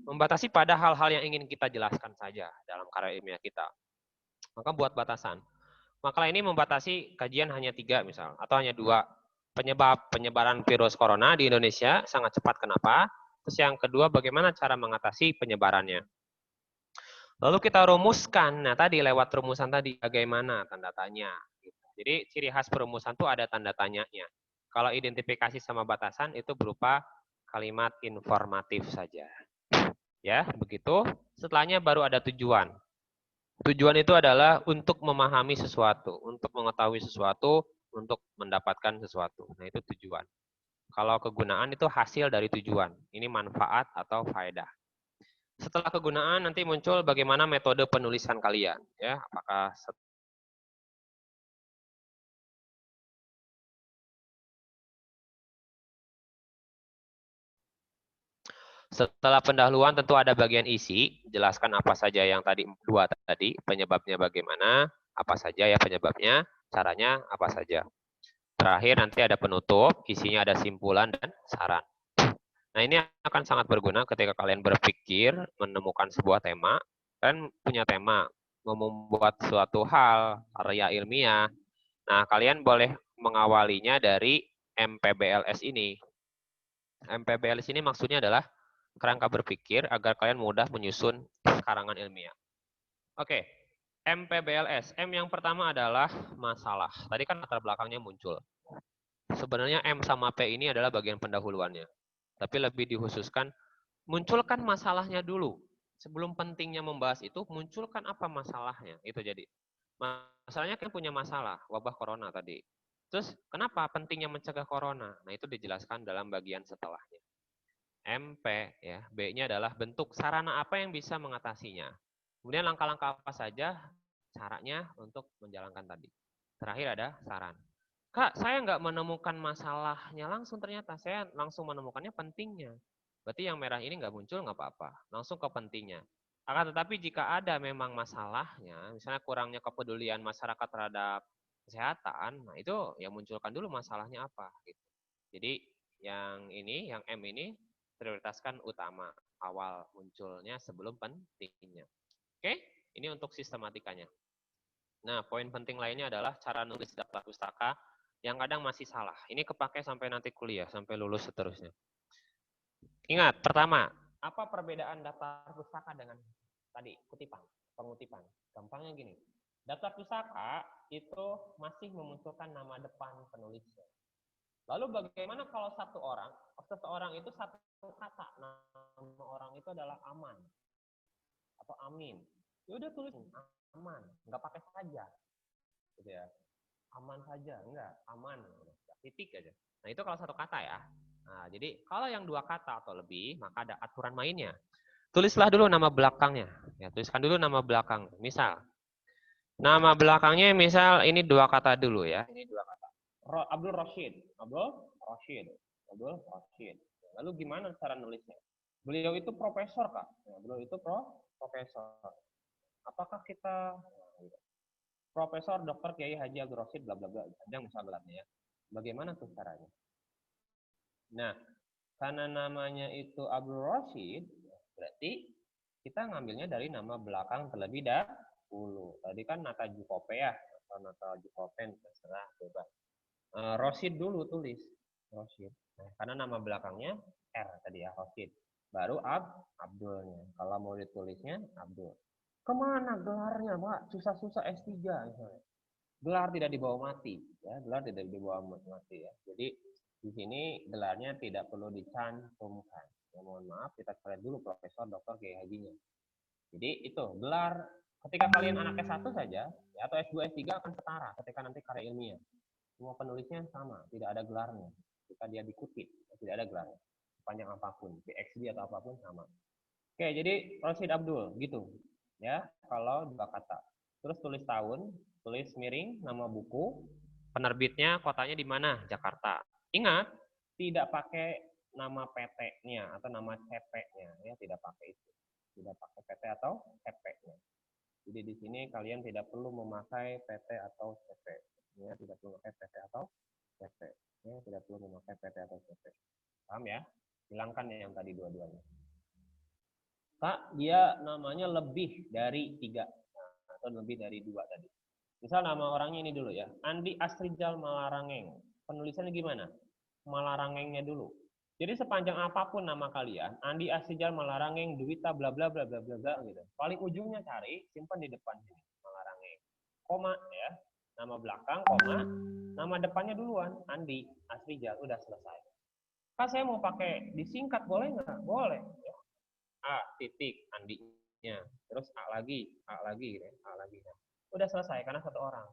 membatasi pada hal-hal yang ingin kita jelaskan saja dalam karya ilmiah kita. Maka buat batasan. Makalah ini membatasi kajian hanya 3 misal, atau hanya 2. Penyebab penyebaran virus corona di Indonesia sangat cepat, kenapa? Terus yang kedua, bagaimana cara mengatasi penyebarannya. Lalu kita rumuskan, nah tadi lewat rumusan tadi, bagaimana tanda tanya. Jadi ciri khas perumusan itu ada tanda tanyanya. Kalau identifikasi sama batasan itu berupa kalimat informatif saja. Ya, begitu. Setelahnya baru ada tujuan. Tujuan itu adalah untuk memahami sesuatu, untuk mengetahui sesuatu, untuk mendapatkan sesuatu. Nah, itu tujuan. Kalau kegunaan itu hasil dari tujuan. Ini manfaat atau faedah. Setelah kegunaan nanti muncul bagaimana metode penulisan kalian, ya. Apakah setelah pendahuluan tentu ada bagian isi, jelaskan apa saja yang tadi 2 tadi, penyebabnya bagaimana, apa saja ya penyebabnya, caranya apa saja. Terakhir nanti ada penutup, isinya ada simpulan dan saran. Nah, ini akan sangat berguna ketika kalian berpikir menemukan sebuah tema. Kalian punya tema, mau membuat suatu hal, karya ilmiah. Nah, kalian boleh mengawalinya dari MPBLS ini. MPBLS ini maksudnya adalah kerangka berpikir agar kalian mudah menyusun karangan ilmiah. Oke, MPBLS. M yang pertama adalah masalah. Tadi kan latar belakangnya muncul. Sebenarnya M sama P ini adalah bagian pendahuluannya. Tapi lebih dikhususkan, munculkan masalahnya dulu. Sebelum pentingnya membahas itu, munculkan apa masalahnya. Itu jadi. Masalahnya kan punya masalah, wabah corona tadi. Terus kenapa pentingnya mencegah corona? Nah, itu dijelaskan dalam bagian setelahnya. MP ya, B-nya adalah bentuk sarana apa yang bisa mengatasinya. Kemudian langkah-langkah apa saja caranya untuk menjalankan tadi. Terakhir ada saran. Kak, saya nggak menemukan masalahnya langsung ternyata, saya langsung menemukannya pentingnya. Berarti yang merah ini nggak muncul nggak apa-apa, langsung ke pentingnya. Akan tetapi jika ada memang masalahnya, misalnya kurangnya kepedulian masyarakat terhadap kesehatan, nah itu ya munculkan dulu masalahnya apa. Gitu. Jadi yang ini, yang M ini prioritaskan utama awal munculnya sebelum pentingnya. Oke, ini untuk sistematikanya. Nah, poin penting lainnya adalah cara nulis daftar pustaka yang kadang masih salah. Ini kepake sampai nanti kuliah, sampai lulus seterusnya. Ingat, pertama, apa perbedaan daftar pustaka dengan tadi kutipan, pengutipan? Gampangnya gini, daftar pustaka itu masih memunculkan nama depan penulisnya. Lalu bagaimana kalau seseorang itu satu kata, nama orang itu adalah Aman atau Amin. Ya udah tulis Aman, nggak pakai saja, gitu ya. Aman saja, enggak, aman, titik aja. Nah itu kalau satu kata ya. Nah jadi kalau yang 2 kata atau lebih, maka ada aturan mainnya. Tulislah dulu nama belakangnya. Ya tuliskan dulu nama belakang. Misal, nama belakangnya misal ini 2 kata dulu ya. Ini 2 kata. Abdul Rashid. Lalu gimana cara nulisnya? Beliau itu profesor, Kak. Ya, beliau itu profesor. Apakah kita Profesor Dr. Kiai Haji Abdul Rashid bla bla bla, panjang misal gelarnya ya. Bagaimana tuh caranya? Nah, karena namanya itu Abdul Rashid, berarti kita ngambilnya dari nama belakang terlebih dahulu. Tadi kan Nata Jukope ya, atau Nata Jukopen, terserah bebas. Rashid dulu tulis, Rashid. Nah, karena nama belakangnya R tadi ya, Rashid. Baru Abdulnya. Kalau mau ditulisnya Abdul. Kemana gelarnya, Pak? Susah-susah S3 misalnya. Gelar tidak dibawa mati, ya. Gelar tidak dibawa mati ya. Jadi di sini gelarnya tidak perlu dicantumkan. Ya, mohon maaf, kita cari dulu profesor, doktor, kiai hajinya. Jadi itu gelar ketika kalian anak S1 saja ya, atau S2, S3 akan setara ketika nanti karya ilmiah. Semua penulisnya sama, tidak ada gelarnya. Jika dia dikutip, tidak ada gelarnya. Sepanjang apapun, PhD atau apapun sama. Oke, jadi Rosid Abdul gitu. Ya, kalau 2 kata. Terus tulis tahun, tulis miring, nama buku, penerbitnya, kotanya di mana? Jakarta. Ingat, tidak pakai nama PT-nya atau nama CP-nya ya, tidak pakai itu. Tidak pakai PT atau CP-nya. Jadi di sini kalian tidak perlu memakai PT atau CP. Ya, tidak perlu memakai PT atau CP. Ya, tidak perlu memakai PT atau CP. Paham ya? Hilangkan yang tadi dua-duanya. Kak, dia namanya lebih dari 3 atau lebih dari 2 tadi. Misal nama orangnya ini dulu ya, Andi Asrijal Malarangeng. Penulisannya gimana? Malarangengnya dulu. Jadi sepanjang apapun nama kalian, Andi Asrijal Malarangeng, Duwita bla bla bla bla bla bla gitu. Paling ujungnya cari, simpan di depan sini, Malarangeng. Koma ya, nama belakang, koma, nama depannya duluan, Andi Asrijal, udah selesai. Kak, saya mau pakai disingkat, boleh nggak? Boleh. Ya. A titik Andi-nya, terus A lagi gitu ya, A lagi. Udah selesai karena 1 orang.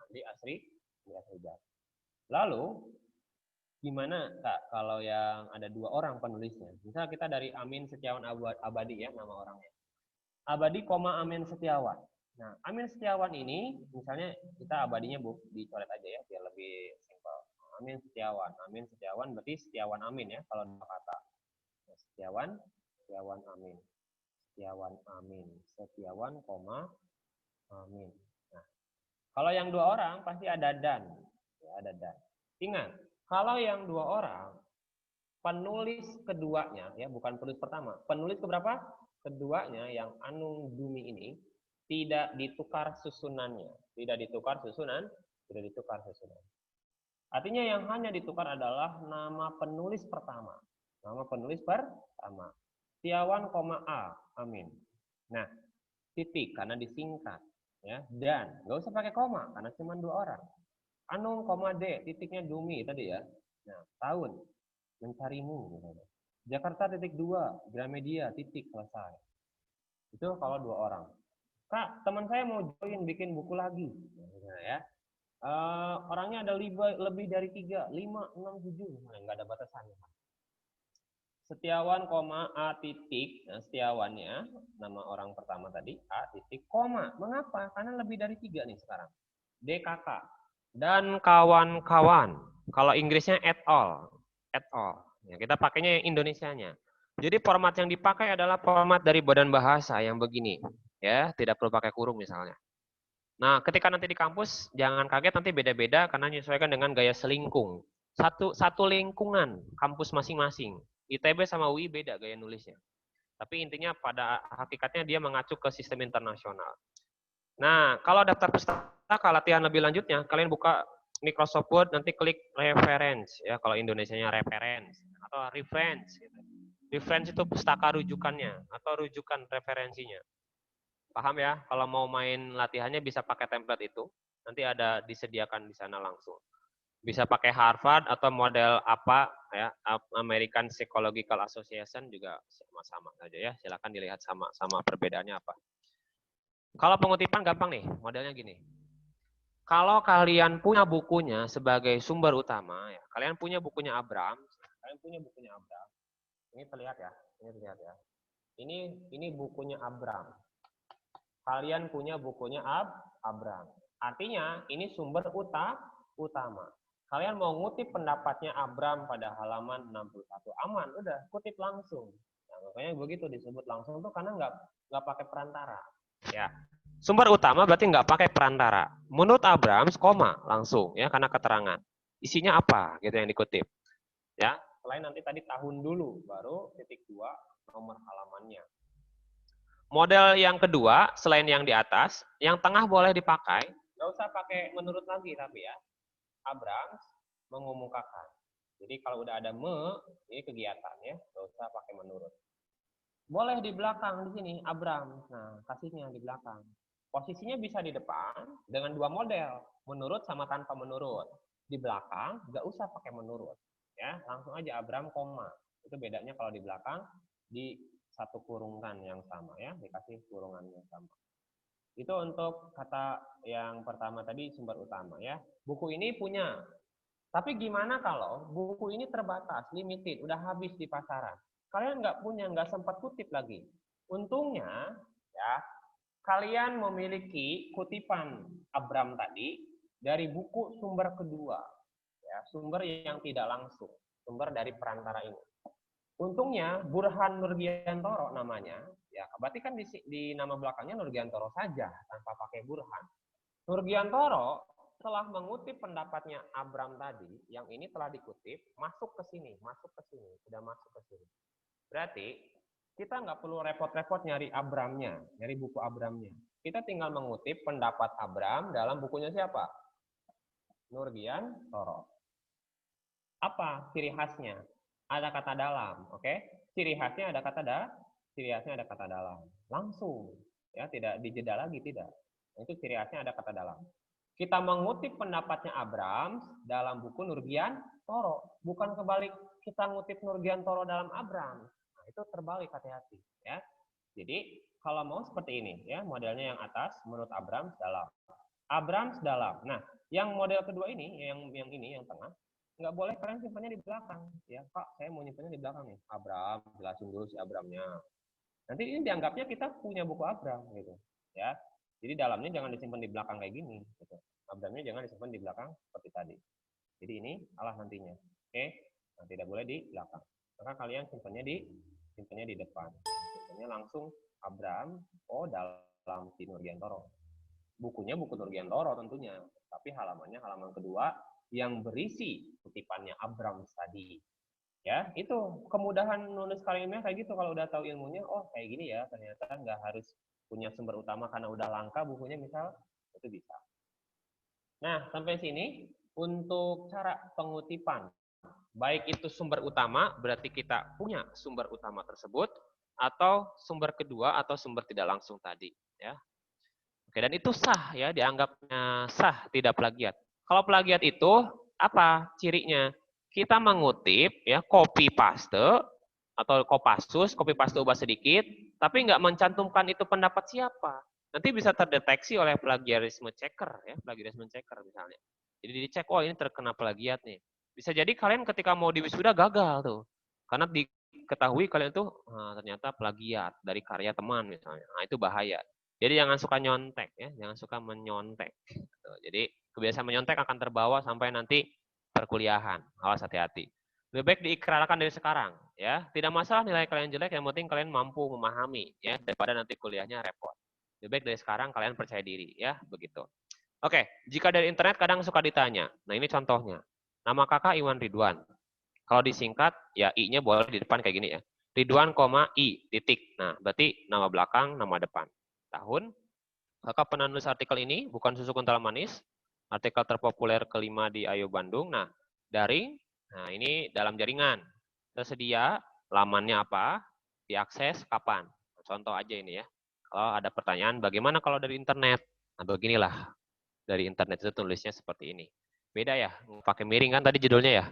Andi Asrijal. Lalu gimana Kak kalau yang ada 2 orang penulisnya? Misal kita dari Amin Setiawan Abadi ya nama orangnya. Abadi, Amin Setiawan. Nah, Amin Setiawan ini misalnya kita abadinya dicoret aja ya biar lebih simpel. Amin Setiawan berarti Setiawan Amin ya kalau 2 kata. Setiawan Amin. Setiawan, Amin. Nah, kalau yang 2 orang pasti ada dan. Ya, ada dan. Ingat, kalau yang 2 orang, penulis keduanya, ya bukan penulis pertama, penulis keberapa? Keduanya yang Anung Dumi ini tidak ditukar susunannya. Tidak ditukar susunan. Artinya yang hanya ditukar adalah nama penulis pertama. Nama penulis pertama. Setiawan, A, Amin. Nah, titik karena disingkat ya, dan nggak usah pakai koma karena cuma 2 orang. Anung, D, titiknya Dumi tadi ya. Nah, tahun mencarimu gitu. Jakarta titik 2, Gramedia titik selesai. Itu kalau 2 orang. Kak, teman saya mau join bikin buku lagi. Nah, ya. Orangnya ada lebih dari 3, 5, 6, 7, nggak ada batasannya. Setiawan, A titik, nah, Setiawannya, nama orang pertama tadi, A titik, koma. Mengapa? Karena lebih dari 3 nih sekarang. DKK. Dan kawan-kawan. Kalau Inggrisnya et al. Ya, kita pakainya yang Indonesianya. Jadi format yang dipakai adalah format dari badan bahasa yang begini. Ya, tidak perlu pakai kurung misalnya. Nah, ketika nanti di kampus, jangan kaget nanti beda-beda karena menyesuaikan dengan gaya selingkung. Satu lingkungan kampus masing-masing. ITB sama UI beda gaya nulisnya. Tapi intinya pada hakikatnya dia mengacu ke sistem internasional. Nah, kalau daftar pustaka latihan lebih lanjutnya, kalian buka Microsoft Word, nanti klik reference, ya kalau Indonesianya reference, atau reference. Gitu. Reference itu pustaka rujukannya, atau rujukan referensinya. Paham ya? Kalau mau main latihannya bisa pakai template itu, nanti ada disediakan di sana langsung. Bisa pakai Harvard atau model apa ya, American Psychological Association juga sama-sama saja ya. Silakan dilihat sama perbedaannya apa. Kalau pengutipan gampang nih, modelnya gini. Kalau kalian punya bukunya sebagai sumber utama, ya, kalian punya bukunya Abraham, Ini terlihat ya, Ini bukunya Abraham. Kalian punya bukunya Abraham. Artinya ini sumber utama. Kalian mau ngutip pendapatnya Abraham pada halaman 61, aman, udah kutip langsung. Nah, makanya begitu disebut langsung tuh karena nggak pakai perantara. Ya, sumber utama berarti nggak pakai perantara. Menurut Abraham, koma langsung ya karena keterangan. Isinya apa gitu yang dikutip. Ya, selain nanti tadi tahun dulu, baru titik 2 nomor halamannya. Model yang kedua selain yang di atas, yang tengah boleh dipakai. Nggak usah pakai menurut lagi tapi ya. Abraham mengumumkakan. Jadi kalau udah ada ini kegiatannya, nggak usah pakai menurut. Boleh di belakang di sini, Abram. Nah, kasihnya di belakang. Posisinya bisa di depan dengan dua model, menurut sama tanpa menurut. Di belakang nggak usah pakai menurut, ya langsung aja Abram koma. Itu bedanya kalau di belakang di satu kurungan yang sama ya, dikasih kurungan yang sama. Itu untuk kata yang pertama tadi, sumber utama ya. Buku ini punya. Tapi gimana kalau buku ini terbatas, limited, udah habis di pasaran. Kalian nggak punya, nggak sempat kutip lagi. Untungnya ya, kalian memiliki kutipan Abram tadi dari buku sumber kedua. Ya, sumber yang tidak langsung, sumber dari perantara ini. Untungnya Burhan Nurgiantoro namanya, ya berarti kan di nama belakangnya Nurgiantoro saja tanpa pakai Burhan. Nurgiantoro telah mengutip pendapatnya Abram tadi, yang ini telah dikutip, masuk ke sini, sudah masuk ke sini. Berarti kita nggak perlu repot-repot nyari Abramnya, nyari buku Abramnya. Kita tinggal mengutip pendapat Abram dalam bukunya siapa? Nurgiantoro. Apa ciri khasnya? Ada kata dalam, oke? Ciri khasnya ada kata dalam. Langsung, ya tidak dijeda lagi, tidak. Itu ciri khasnya ada kata dalam. Kita mengutip pendapatnya Abram dalam buku Nurgiantoro, bukan kebalik kita ngutip Nurgiantoro dalam Abram. Nah, itu terbalik, hati-hati, ya. Jadi kalau mau seperti ini, ya modelnya yang atas menurut Abram dalam. Abram dalam. Nah, yang model kedua ini, yang ini yang tengah, nggak boleh kalian simpannya di belakang, ya Pak. Saya mau nyimpannya di belakang nih. Abram, jelasin dulu si Abramnya. Nanti ini dianggapnya kita punya buku Abram, gitu, ya. Jadi dalamnya jangan disimpan di belakang kayak gini, gitu. Abramnya jangan disimpan di belakang seperti tadi. Jadi ini salah nantinya, oke? Nah, tidak boleh di belakang. Maka kalian simpannya di depan. Simpannya langsung Abram, dalam si Nurgiantoro. Bukunya buku Nurgiantoro tentunya, tapi halamannya halaman kedua yang berisi kutipannya Abram tadi. Ya, itu kemudahan nulis karya ilmiah kayak gitu. Kalau udah tahu ilmunya, oh kayak gini ya, ternyata nggak harus punya sumber utama karena udah langka bukunya misal, itu bisa. Nah, sampai sini untuk cara pengutipan. Baik itu sumber utama, berarti kita punya sumber utama tersebut, atau sumber kedua atau sumber tidak langsung tadi, ya. Oke, dan itu sah ya, dianggapnya sah, tidak plagiat. Kalau plagiat itu apa cirinya? Kita mengutip ya, copy paste atau kopassus, copy paste ubah sedikit, tapi nggak mencantumkan itu pendapat siapa. Nanti bisa terdeteksi oleh plagiarisme checker ya, plagiarisme checker misalnya. Jadi dicek, oh ini terkena plagiat nih. Bisa jadi kalian ketika mau diwisuda gagal tuh. Karena diketahui kalian tuh ternyata plagiat dari karya teman misalnya. Nah, itu bahaya. Jadi jangan suka nyontek ya, jangan suka menyontek. Jadi kebiasaan menyontek akan terbawa sampai nanti perkuliahan. Awas, hati-hati. Lebih baik diikrarkan dari sekarang ya. Tidak masalah nilai kalian jelek, yang penting kalian mampu memahami ya, daripada nanti kuliahnya repot. Lebih baik dari sekarang kalian percaya diri ya, begitu. Oke, jika dari internet kadang suka ditanya. Nah, ini contohnya. Nama kakak Iwan Ridwan. Kalau disingkat ya I-nya boleh di depan kayak gini ya. Ridwan, I, titik. Nah, berarti nama belakang, nama depan. Tahun, kakak pernah nulis artikel ini, bukan susu kental manis, artikel terpopuler kelima di Ayo Bandung. Nah, daring, nah ini dalam jaringan. Tersedia, lamannya apa, diakses kapan. Contoh aja ini ya. Kalau ada pertanyaan, bagaimana kalau dari internet? Nah, beginilah. Dari internet itu tulisnya seperti ini. Beda ya, pakai miring kan tadi judulnya ya.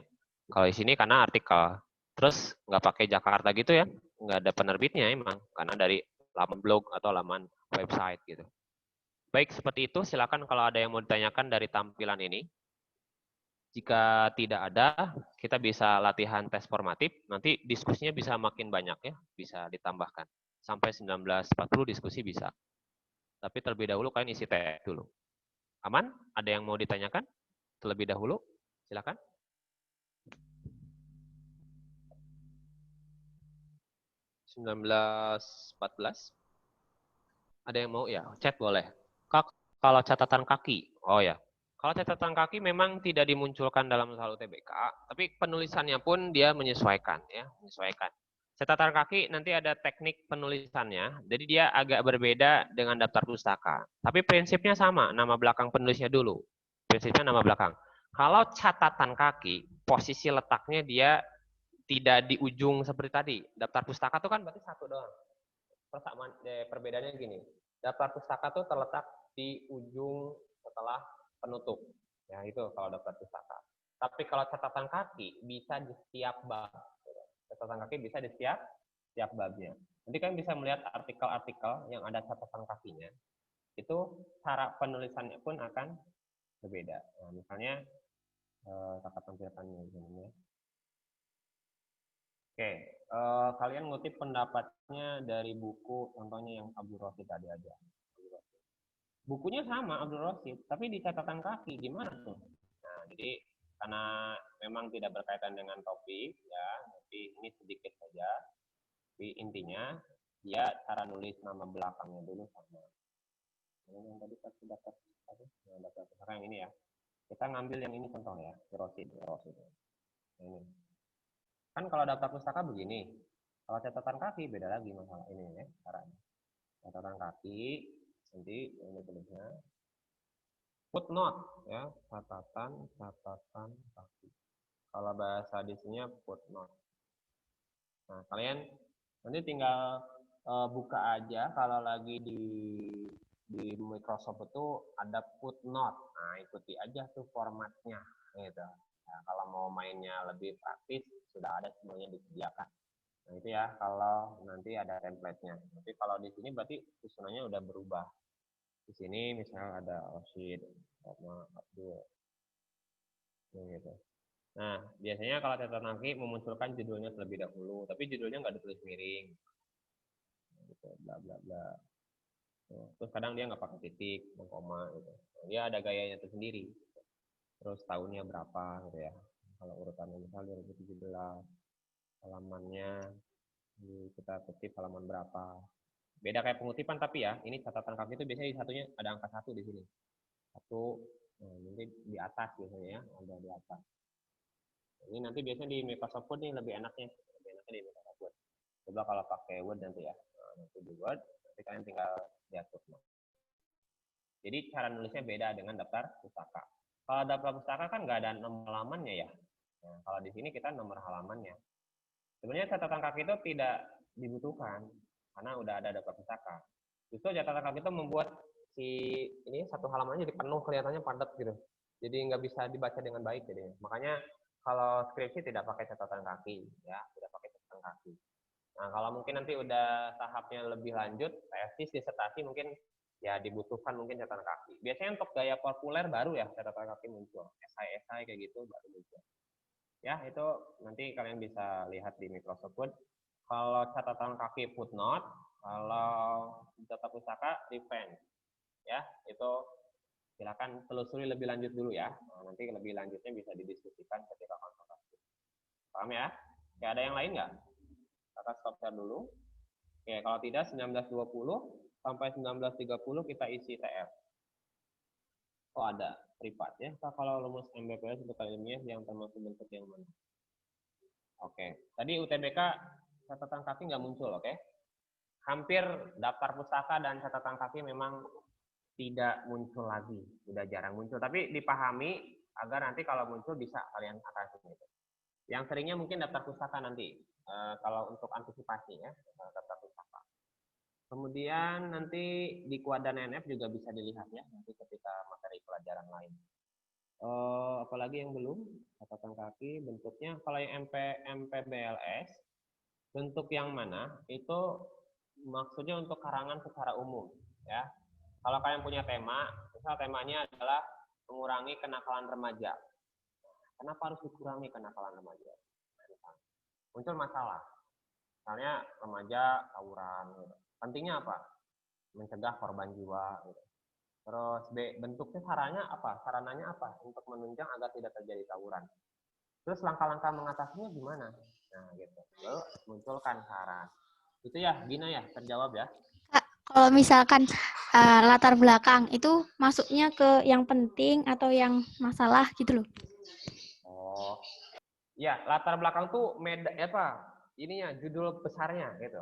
Kalau di sini karena artikel. Terus nggak pakai Jakarta gitu ya, nggak ada penerbitnya emang, karena dari laman blog atau laman website gitu. Baik, seperti itu. Silakan kalau ada yang mau ditanyakan dari tampilan ini. Jika tidak ada, kita bisa latihan tes formatif. Nanti diskusinya bisa makin banyak ya, bisa ditambahkan. Sampai 1940 diskusi bisa. Tapi terlebih dahulu kalian isi tes dulu. Aman? Ada yang mau ditanyakan terlebih dahulu? Silakan. (1914) Ada yang mau ya? Chat boleh. Kalau catatan kaki, oh ya. Kalau catatan kaki memang tidak dimunculkan dalam salah satu TBK, tapi penulisannya pun dia menyesuaikan ya, menyesuaikan. Catatan kaki nanti ada teknik penulisannya, jadi dia agak berbeda dengan daftar pustaka. Tapi prinsipnya sama, nama belakang penulisnya dulu. Prinsipnya nama belakang. Kalau catatan kaki, posisi letaknya dia tidak di ujung seperti tadi. Daftar pustaka itu kan berarti satu doang. perbedaannya gini. Daftar pustaka tuh terletak di ujung setelah penutup. Ya, itu kalau daftar pustaka. Tapi kalau catatan kaki bisa di setiap bab. Catatan kaki bisa di setiap babnya. Nanti kalian bisa melihat artikel-artikel yang ada catatan kakinya. Itu cara penulisannya pun akan berbeda. Nah, misalnya kakak tampilkannya ini. Oke, kalian ngutip pendapatnya dari buku, contohnya yang Abdul Rosid tadi aja. Bukunya sama Abdul Rosid, tapi di catatan kaki gimana tuh? Nah, jadi karena memang tidak berkaitan dengan topik, ya, tapi ini sedikit saja. Tapi intinya dia cara nulis nama belakangnya dulu sama. Ini yang tadi pas dapat yang ini ya. Kita ngambil yang ini contoh ya, Rosid. Ini. Kan kalau daftar pustaka begini, kalau catatan kaki beda lagi masalah ini ya caranya. Catatan kaki nanti ini tulisnya footnote ya, catatan kaki. Kalau bahasa di sini footnote. Nah, kalian nanti tinggal buka aja kalau lagi di Microsoft itu ada footnote. Nah, ikuti aja tuh formatnya gitu. Nah, kalau mau mainnya lebih praktis, sudah ada semuanya disediakan. Nah, itu ya kalau nanti ada template-nya. Tapi kalau di sini berarti susunannya udah berubah. Di sini misalnya ada Rashid sama Abdul. Gitu. Nah, biasanya kalau catatan kaki memunculkan judulnya terlebih dahulu, tapi judulnya nggak ditulis miring. Gitu, bla bla bla. Terus kadang dia nggak pakai titik, koma gitu. Dia ada gayanya tersendiri. Terus tahunnya berapa gitu ya. Kalau urutannya misalnya 2017, halamannya kita ketik halaman berapa. Beda kayak pengutipan tapi ya, ini catatan kaki itu biasanya di satunya ada angka 1 di sini. 1, nah, nanti di atas biasanya ya, ada di atas. Ini nanti biasanya di Microsoft Word nih lebih enaknya di Microsoft Word. Coba kalau pakai Word nanti ya, nanti di Word, nanti kalian tinggal diatur. Jadi cara nulisnya beda dengan daftar pustaka. Kalau daftar pustaka kan nggak ada nomor halamannya ya. Nah, kalau di sini kita nomor halamannya. Sebenarnya catatan kaki itu tidak dibutuhkan karena udah ada daftar pustaka. Justru catatan kaki itu membuat si ini satu halamannya jadi penuh, kelihatannya padat gitu. Jadi nggak bisa dibaca dengan baik jadinya. Makanya kalau skripsi tidak pakai catatan kaki, ya tidak pakai catatan kaki. Nah, kalau mungkin nanti udah tahapnya lebih lanjut, tesis, disertasi mungkin ya dibutuhkan mungkin catatan kaki. Biasanya untuk gaya populer baru ya catatan kaki muncul. Esai-esai kayak gitu baru muncul. Ya, itu nanti kalian bisa lihat di Microsoft Word. Kalau catatan kaki footnote, kalau data pustaka defense. Ya, itu silakan telusuri lebih lanjut dulu ya. Nah, nanti lebih lanjutnya bisa didiskusikan ketika konsultasi. Paham ya? Oke, ada yang lain nggak? Kita stop share dulu. Oke, kalau tidak 1920 sampai 1930 kita isi TF. Oh, ada privat ya. Kalau rumus MBPS untuk ilmiah yang termasuk bentuk yang mana? Oke, tadi UTBK catatan kaki nggak muncul, oke? Hampir daftar pustaka dan catatan kaki memang tidak muncul lagi, sudah jarang muncul. Tapi dipahami agar nanti kalau muncul bisa kalian atasi itu. Yang seringnya mungkin daftar pustaka nanti, kalau untuk antisipasi ya, daftar pustaka. Kemudian nanti di kuadran NF juga bisa dilihat ya, nanti ketika materi pelajaran lain. Apalagi yang belum, catatan kaki bentuknya, kalau yang MPBLS, bentuk yang mana, itu maksudnya untuk karangan secara umum. Ya. Kalau kalian punya tema, misal temanya adalah mengurangi kenakalan remaja. Kenapa harus dikurangi kenakalan remaja? Muncul masalah. Misalnya remaja tawuran. Gitu. Pentingnya apa? Mencegah korban jiwa. Gitu. Terus B, bentuknya sarananya apa? Untuk menunjang agar tidak terjadi tawuran. Terus langkah-langkah mengatasinya gimana? Nah, gitu. Lalu munculkan saran. Itu ya, Gina ya, terjawab ya. Kalau misalkan latar belakang itu masuknya ke yang penting atau yang masalah gitu loh. Oh, ya latar belakang tuh ininya judul besarnya gitu,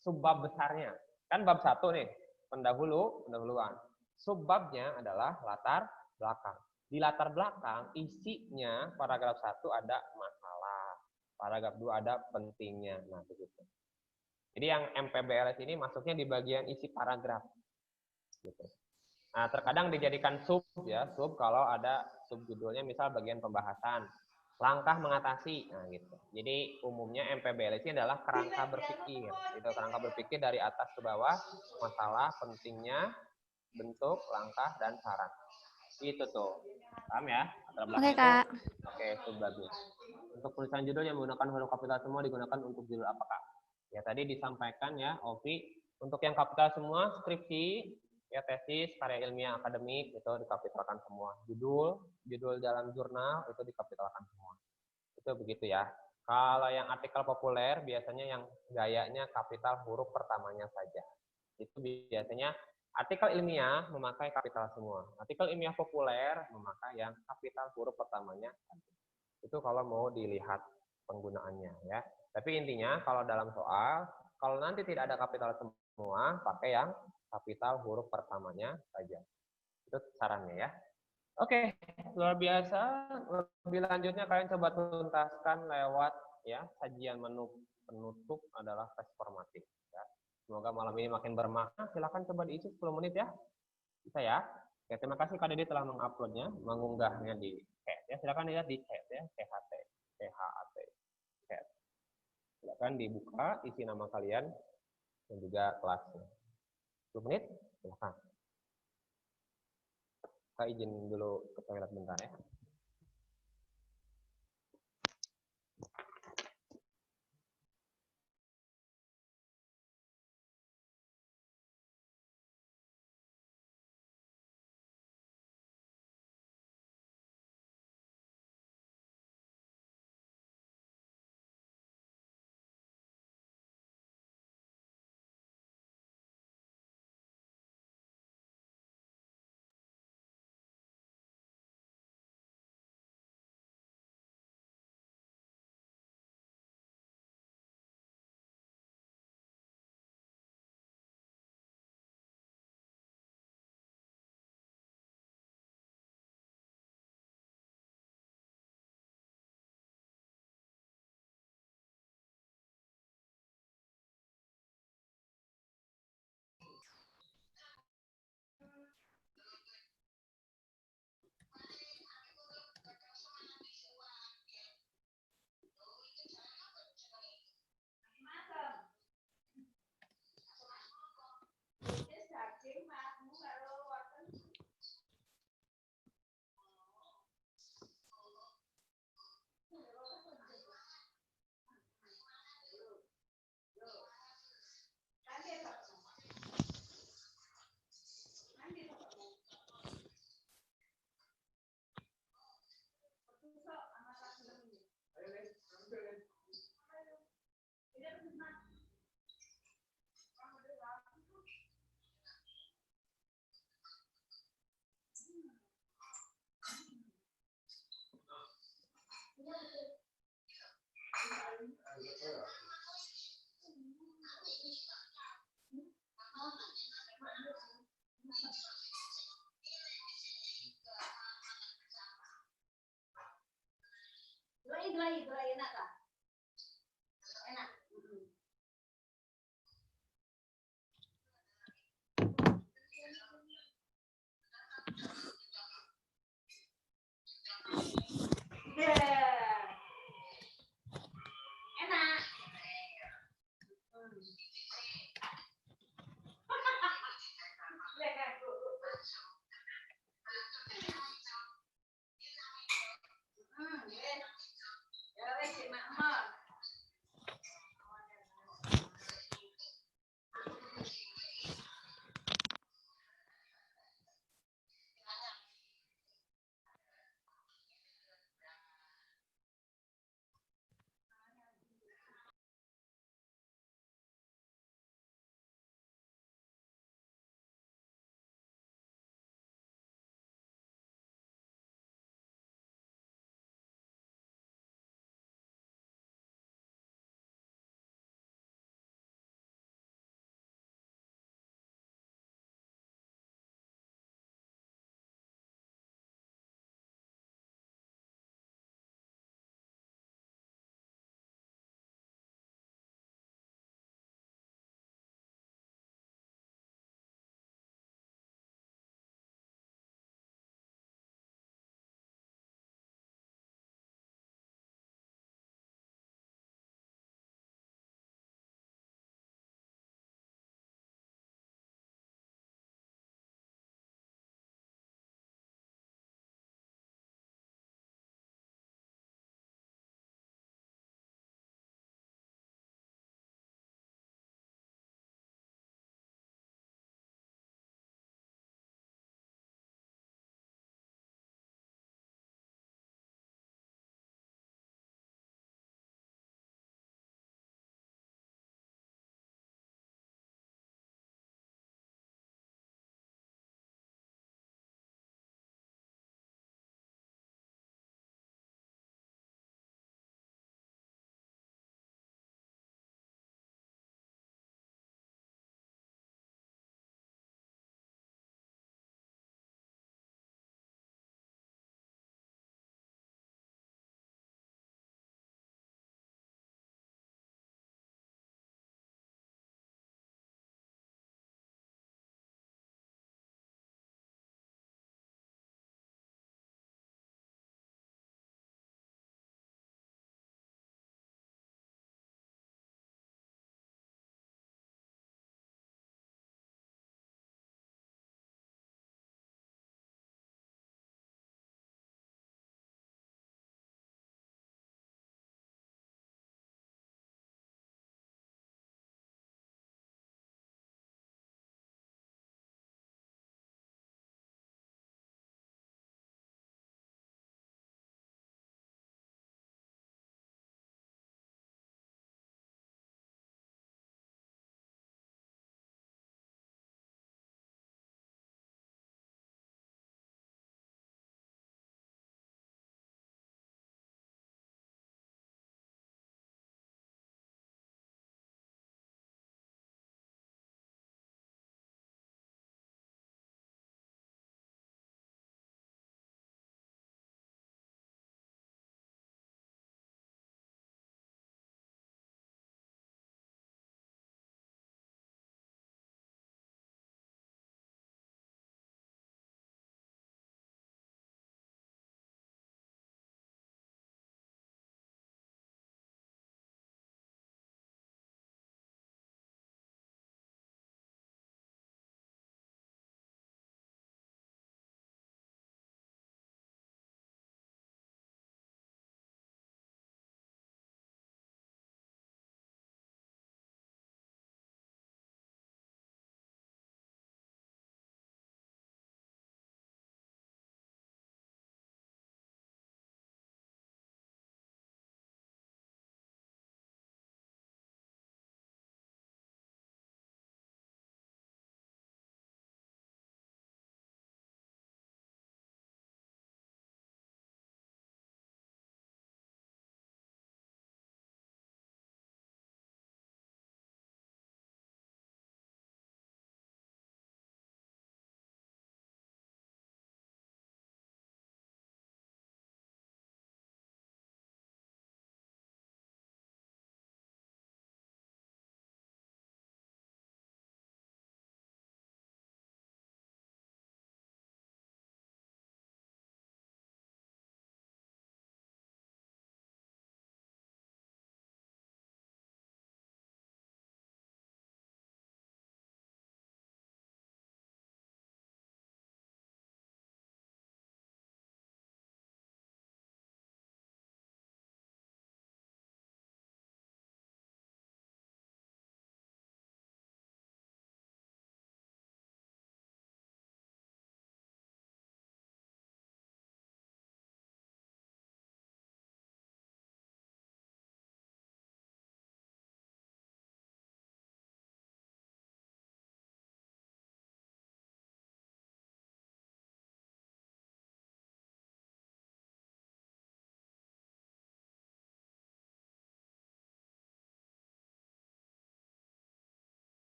subbab besarnya. Kan bab 1 nih, pendahuluan. Subbabnya adalah latar belakang. Di latar belakang isinya paragraf 1 ada masalah, paragraf 2 ada pentingnya. Nah, begitu. Jadi yang MPBLS ini masuknya di bagian isi paragraf. Gitu. Nah, terkadang dijadikan sub ya, sub kalau ada subjudulnya misal bagian pembahasan, langkah mengatasi. Nah, gitu. Jadi umumnya MPBLS ini adalah kerangka berpikir. Itu kerangka berpikir dari atas ke bawah, masalah, pentingnya, bentuk, langkah, dan saran. Itu tuh. Paham ya? Oke, Kak. Oke, itu bagus. Untuk tulisan judul yang menggunakan huruf kapital semua digunakan untuk judul apakah? Ya tadi disampaikan ya, Ovi. Untuk yang kapital semua, skripsi, ya tesis, karya ilmiah akademik itu dikapitalkan semua. Judul dalam jurnal itu dikapitalkan semua. Itu begitu ya. Kalau yang artikel populer biasanya yang gayanya kapital huruf pertamanya saja. Itu biasanya artikel ilmiah memakai kapital semua. Artikel ilmiah populer memakai yang kapital huruf pertamanya. Itu kalau mau dilihat penggunaannya ya. Tapi intinya kalau dalam soal, kalau nanti tidak ada kapital semua, pakai yang kapital huruf pertamanya saja. Itu sarannya ya. Oke, luar biasa. Lebih lanjutnya kalian coba tuntaskan lewat ya sajian menu penutup adalah tes formatif. Ya. Semoga malam ini makin bermakna. Silakan coba diisi 10 menit ya. Bisa ya. Oke, terima kasih Kak Dedi telah menguploadnya, mengunggahnya di chat ya. Silakan lihat di chat ya, CHT, chat. Silakan dibuka, isi nama kalian dan juga kelasnya. 10 menit, silakan. Saya izin dulu ke toilet bentar ya.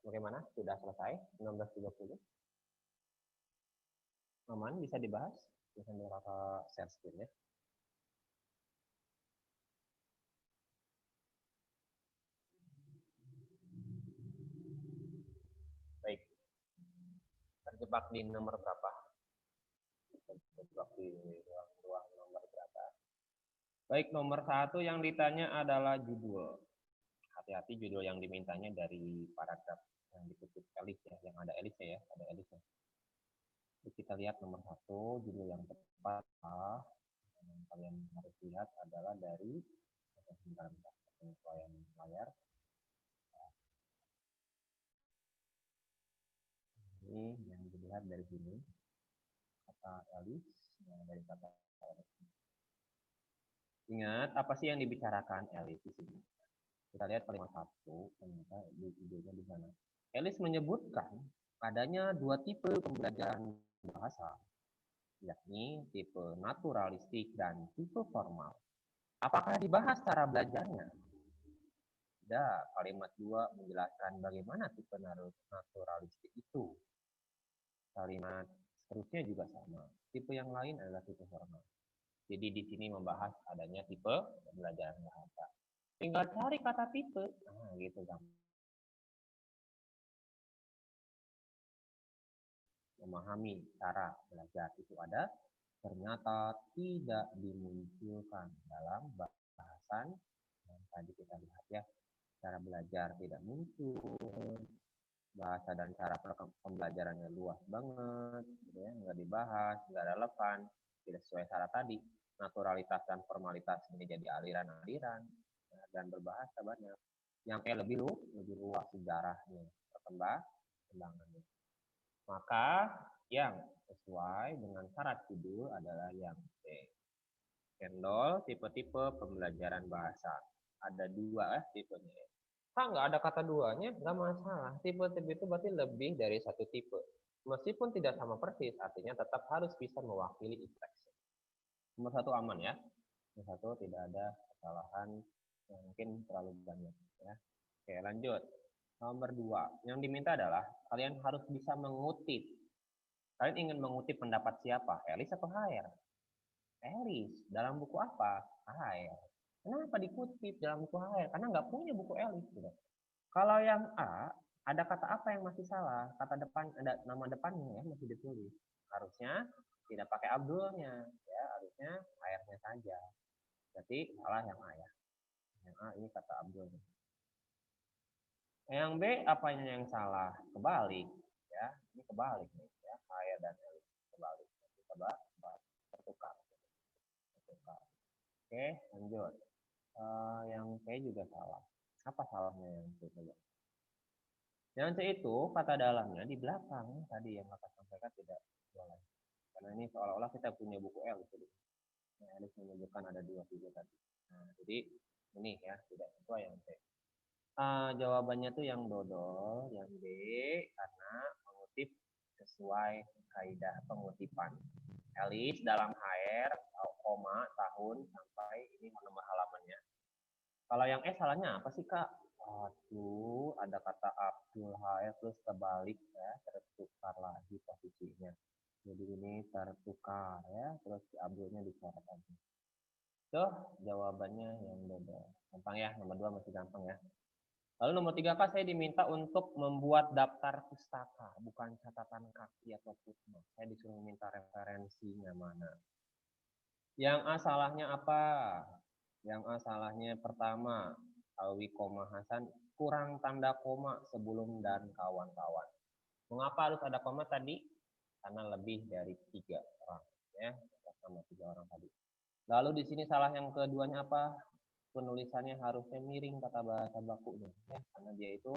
Bagaimana? Sudah selesai? 16.30? Aman? Bisa dibahas? Bisa kakak share screen ya. Baik. Terjebak di nomor berapa? Terjebak di ruang nomor berapa? Baik, nomor 1 yang ditanya adalah judul. Hati-hati judul yang dimintanya dari paragraf yang dikutip Elis ya, yang ada Elisnya ya, ada Elisnya. Kita lihat nomor 1, judul yang tepat yang kalian harus lihat adalah dari penyesuaian layar. Ini yang dilihat dari sini, kata Elis, dari kata Elis. Ingat, apa sih yang dibicarakan Elis di sini? Kita lihat kalimat 1, ternyata di videonya di sana. Elis menyebutkan adanya 2 tipe pembelajaran bahasa, yakni tipe naturalistik dan tipe formal. Apakah dibahas cara belajarnya? Tidak, kalimat 2 menjelaskan bagaimana tipe naturalistik itu. Kalimat seterusnya juga sama. Tipe yang lain adalah tipe formal. Jadi di sini membahas adanya tipe pembelajaran bahasa. Tinggal cari kata tipe. Nah, gitu kan. Memahami cara belajar itu ada, ternyata tidak dimunculkan dalam bahasan yang tadi kita lihat ya. Cara belajar tidak muncul, bahasa dan cara pembelajarannya luas banget, gitu ya, nggak dibahas, nggak relevan, tidak sesuai syarat tadi. Naturalitas dan formalitas ini jadi aliran-aliran dan berbahasa banyak. Yang lebih luas sejarahnya, perkembangannya. Maka yang sesuai dengan syarat judul adalah yang C. Cendol, tipe-tipe pembelajaran bahasa. Ada 2 tipenya. Nggak ada kata 2-nya, nggak masalah. Tipe-tipe itu berarti lebih dari 1 tipe. Meskipun tidak sama persis, artinya tetap harus bisa mewakili infleksi. Nomor 1 aman ya. Nomor 1 tidak ada kesalahan yang mungkin terlalu banyak. Ya. Oke, lanjut. Nomor 2, yang diminta adalah kalian harus bisa mengutip. Kalian ingin mengutip pendapat siapa? Elis atau HR? Elis. Dalam buku apa? HR. Kenapa dikutip dalam buku HR? Karena nggak punya buku Elis. Gitu. Kalau yang A, ada kata apa yang masih salah? Kata depan, ada nama depannya ya, masih ditulis. Harusnya tidak pakai Abdulnya, ya harusnya HR-nya saja. Berarti salah yang A ya. Yang A ini kata Abdulnya. Yang B, apanya yang salah? Kebalik, ya. Ini kebalik nih, ya. HR dan Elis kebalik. Coba bertukar. Oke, lanjut. Yang C juga salah. Apa salahnya yang C? Yang C itu kata dalamnya di belakang tadi yang kakak sampaikan tidak boleh. Karena ini seolah-olah kita punya buku L gitu. Nah, Elis menyebutkan ada 2 tipe tadi. Nah, jadi ini ya tidak sesuai yang C. Jawabannya tuh yang dodol, yang B karena mengutip sesuai kaidah pengutipan. Elis dalam HR, koma, tahun, sampai ini nomor halamannya. Kalau yang E salahnya apa sih Kak? Aduh, ada kata Abdul HR terus kebalik ya, tertukar lagi posisinya. Jadi ini tertukar ya, terus si Abdulnya dicoret lagi. Tuh, jawabannya yang dodol. Gampang ya, nomor 2 masih gampang ya. Lalu nomor 3 Kak, saya diminta untuk membuat daftar pustaka, bukan catatan kaki atau footnote. Saya disuruh minta referensinya mana. Yang A salahnya apa? Yang A salahnya pertama, Alwi koma Hasan kurang tanda koma sebelum dan kawan-kawan. Mengapa harus ada koma tadi? Karena lebih dari 3 orang, ya, sama 3 orang tadi. Lalu di sini salah yang keduanya apa? Penulisannya harusnya miring kata bahasa bakunya, ya, karena dia itu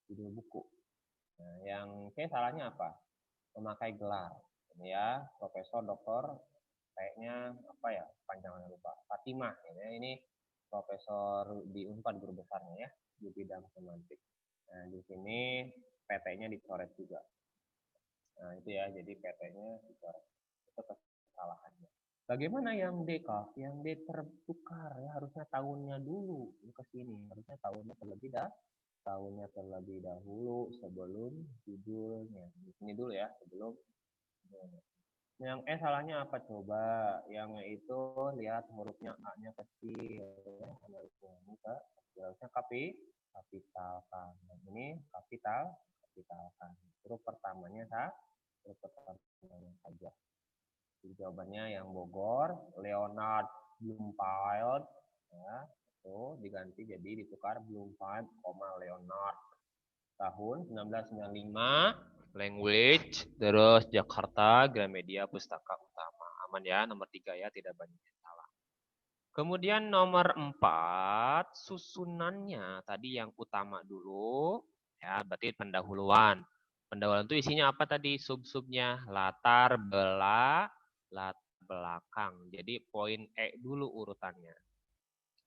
judul buku. Nah, yang C salahnya apa? Memakai gelar, ya, profesor, doktor, kayaknya apa ya, panjangannya lupa. Fatimah, ya, ini profesor di Unpad guru besarnya ya, di bidang semantik. Nah, di sini PT-nya dicoret juga. Nah, itu ya, jadi PT-nya dicoret. Itu kesalahannya. Bagaimana yang D, Kak? Yang D tertukar ya, harusnya tahunnya dulu ke sini. Harusnya tahunnya terlebih tahunnya terlebih dahulu sebelum judulnya. Di sini dulu ya, sebelum. Yang salahnya apa coba? Yang itu lihat hurufnya A-nya kecil, ya. Harusnya kapitalkan. Nah, ini kapitalkan. Huruf pertamanya saja. Jadi jawabannya yang Bogor, Leonard Bloomfield, ya, itu diganti jadi ditukar Bloomfield, Leonard. Tahun 1995, language, terus Jakarta, Gramedia, Pustaka Utama. Aman ya, nomor 3 ya, tidak banyak yang salah. Kemudian nomor 4, susunannya tadi yang utama dulu, ya berarti pendahuluan. Pendahuluan itu isinya apa tadi? Sub-subnya, latar belakang. Jadi poin E dulu urutannya.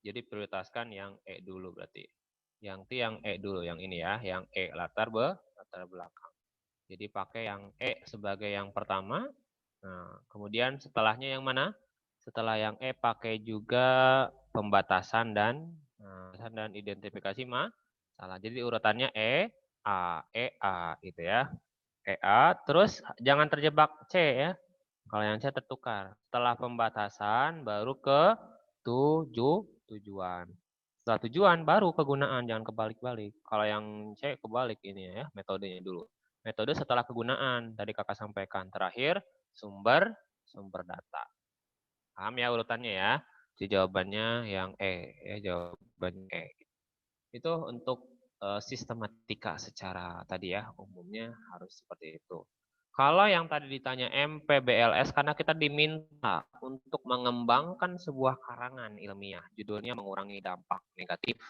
Jadi prioritaskan yang E dulu berarti. Yang T yang E dulu, yang ini ya, yang E latar belakang. Jadi pakai yang E sebagai yang pertama. Nah, kemudian setelahnya yang mana? Setelah yang E pakai juga pembatasan dan identifikasi masalah. Jadi urutannya E A gitu ya. E A, terus jangan terjebak C ya. Kalau yang C tertukar. Setelah pembatasan baru ke tujuan. Setelah tujuan baru kegunaan, jangan kebalik-balik. Kalau yang C kebalik ini ya, metodenya dulu. Metode setelah kegunaan, tadi kakak sampaikan. Terakhir, sumber data. Paham ya urutannya ya? Jadi jawabannya yang E, ya jawabannya E. Itu untuk sistematika secara tadi ya, umumnya harus seperti itu. Kalau yang tadi ditanya MPBLS, karena kita diminta untuk mengembangkan sebuah karangan ilmiah, judulnya mengurangi dampak negatif.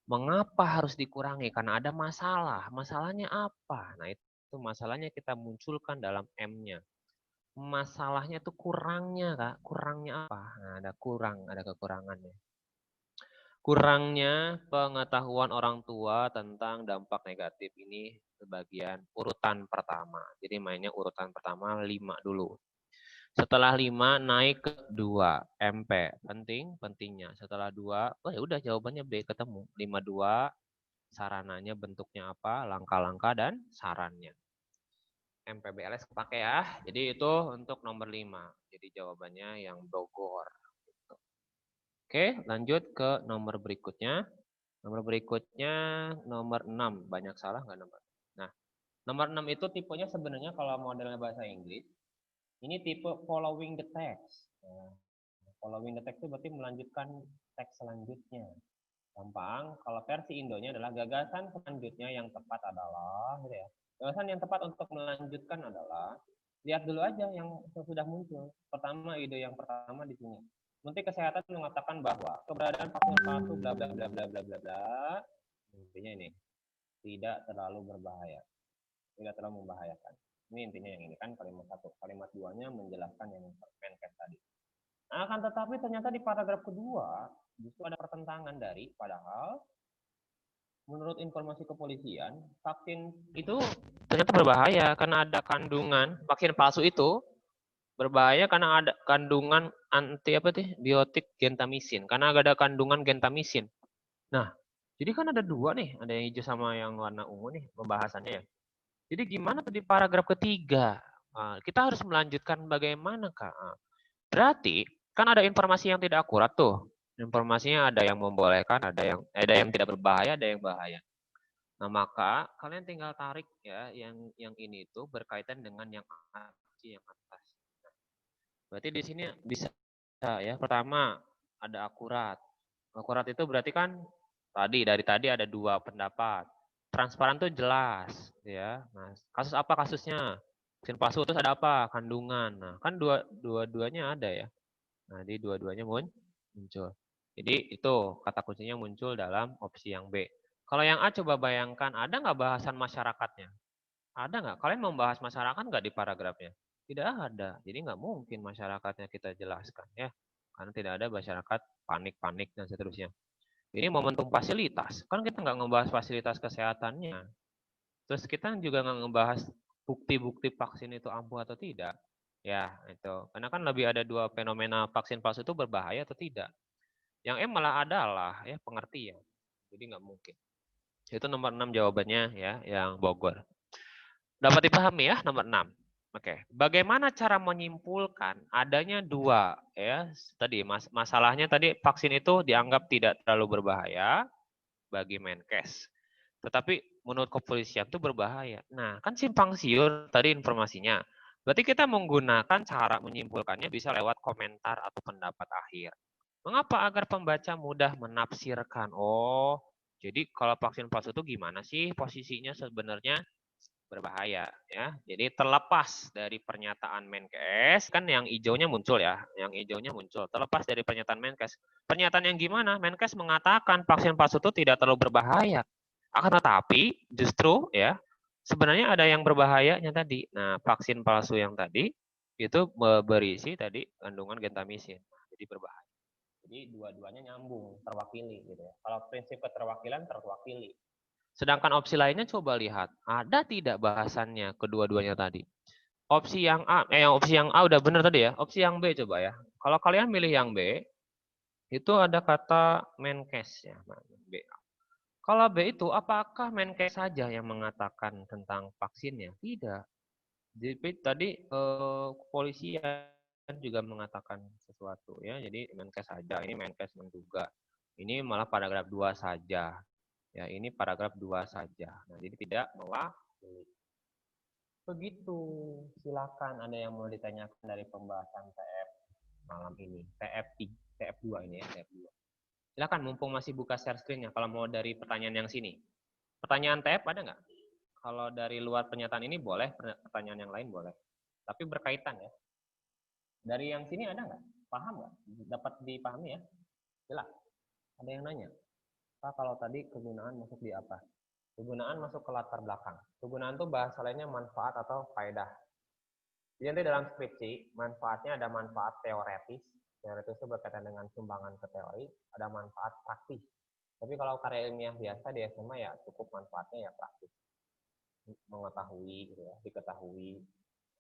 Mengapa harus dikurangi? Karena ada masalah. Masalahnya apa? Nah itu masalahnya kita munculkan dalam M-nya. Masalahnya itu kurangnya, Kak. Kurangnya apa? Nah, ada kekurangannya. Kurangnya pengetahuan orang tua tentang dampak negatif ini sebagian urutan pertama. Jadi mainnya urutan pertama 5 dulu. Setelah 5 naik ke 2, MP. Pentingnya. Setelah 2, oh ya udah jawabannya B ketemu. 52, sarananya bentuknya apa, langkah-langkah dan sarannya. MPBLS kepake ya. Jadi itu untuk nomor 5. Jadi jawabannya yang Bogor. Oke, lanjut ke nomor berikutnya. Nomor berikutnya nomor 6. Banyak salah nggak nomor? Nah, nomor 6 itu tipenya sebenarnya kalau modelnya bahasa Inggris, ini tipe following the text. Nah, following the text itu berarti melanjutkan teks selanjutnya. Gampang, kalau versi Indonya adalah gagasan selanjutnya yang tepat adalah, gitu ya. Gagasan yang tepat untuk melanjutkan adalah, lihat dulu aja yang sudah muncul. Pertama, ide yang pertama di sini. Menteri Kesehatan mengatakan bahwa keberadaan vaksin palsu bla bla bla bla bla bla bla, intinya ini tidak terlalu berbahaya, tidak terlalu membahayakan. Ini intinya yang ini kan kalimat 1. Kalimat 2-nya menjelaskan yang Menkes tadi. Akan tetapi ternyata di paragraf kedua justru ada pertentangan dari, padahal menurut informasi kepolisian vaksin itu ternyata berbahaya karena ada kandungan, vaksin palsu itu berbahaya karena ada kandungan biotik gentamisin, karena ada kandungan gentamisin. Nah, jadi kan ada 2 nih, ada yang hijau sama yang warna ungu nih pembahasannya ya. Jadi gimana tuh di paragraf ketiga? Kita harus melanjutkan bagaimana, Kak? Berarti kan ada informasi yang tidak akurat tuh. Informasinya ada yang membolehkan, ada yang tidak berbahaya, ada yang bahaya. Nah, maka kalian tinggal tarik ya yang ini itu berkaitan dengan yang atas. Berarti di sini bisa ya. Pertama, ada akurat. Akurat itu berarti kan dari tadi ada 2 pendapat. Transparan tuh jelas ya. Nah, kasus apa kasusnya? Vaksin palsu terus ada apa? Kandungan. Nah, kan dua-duanya ada ya. Nah, di dua-duanya muncul. Jadi itu kata kuncinya muncul dalam opsi yang B. Kalau yang A coba bayangkan, ada nggak bahasan masyarakatnya? Ada nggak? Kalian mau bahas masyarakat nggak di paragrafnya? Tidak ada. Jadi nggak mungkin masyarakatnya kita jelaskan ya. Karena tidak ada masyarakat panik-panik dan seterusnya. Ini momentum fasilitas. Kan kita nggak ngebahas fasilitas kesehatannya. Terus kita juga nggak ngebahas bukti-bukti vaksin itu ampuh atau tidak. Ya, itu. Karena kan lebih ada 2 fenomena vaksin palsu itu berbahaya atau tidak. Yang M malah adalah ya pengertian. Jadi nggak mungkin. Itu nomor 6 jawabannya ya, yang Bogor. Dapat dipahami ya nomor 6. Oke, bagaimana cara menyimpulkan adanya dua ya tadi masalahnya tadi vaksin itu dianggap tidak terlalu berbahaya bagi Menkes. Tetapi menurut kepolisian itu berbahaya. Nah, kan simpang siur tadi informasinya. Berarti kita menggunakan cara menyimpulkannya bisa lewat komentar atau pendapat akhir. Mengapa? Agar pembaca mudah menafsirkan. Oh, jadi kalau vaksin palsu itu gimana sih posisinya sebenarnya? Berbahaya ya. Jadi terlepas dari pernyataan Menkes, kan yang hijaunya muncul ya, yang hijaunya muncul. Terlepas dari pernyataan Menkes. Pernyataan yang gimana? Menkes mengatakan vaksin palsu itu tidak terlalu berbahaya. Akan tetapi justru ya sebenarnya ada yang berbahayanya tadi. Nah, vaksin palsu yang tadi itu berisi tadi kandungan gentamisin. Jadi berbahaya. Jadi dua-duanya nyambung, terwakili gitu ya. Kalau prinsip keterwakilan terwakili. Sedangkan opsi lainnya coba lihat, ada tidak bahasannya kedua-duanya tadi? Opsi yang opsi yang A udah benar tadi ya. Opsi yang B coba ya. Kalau kalian milih yang B, itu ada kata Menkes ya. B. Kalau B itu apakah Menkes saja yang mengatakan tentang vaksinnya? Tidak. Jadi tadi kepolisian juga mengatakan sesuatu ya. Jadi Menkes saja, ini Menkes menduga. Ini malah paragraf 2 saja. Ya, ini paragraf 2 saja. Nah, jadi tidak mewakili. Begitu. Silakan ada yang mau ditanyakan dari pembahasan TF malam ini. TF2 ini ya, TF2. Silakan mumpung masih buka share screen-nya kalau mau dari pertanyaan yang sini. Pertanyaan TF ada nggak? Kalau dari luar pernyataan ini boleh, pertanyaan yang lain boleh. Tapi berkaitan ya. Dari yang sini ada nggak? Paham nggak? Dapat dipahami ya? Silakan. Ada yang nanya? Pak, kalau tadi kegunaan masuk di apa? Kegunaan masuk ke latar belakang. Kegunaan itu bahasa lainnya manfaat atau faedah. Jadi nanti dalam skripsi, manfaatnya ada manfaat teoretis. Teoretis itu berkaitan dengan sumbangan ke teori. Ada manfaat praktis. Tapi kalau karya ilmiah biasa di SMA ya cukup manfaatnya ya praktis. Mengetahui, gitu ya, diketahui,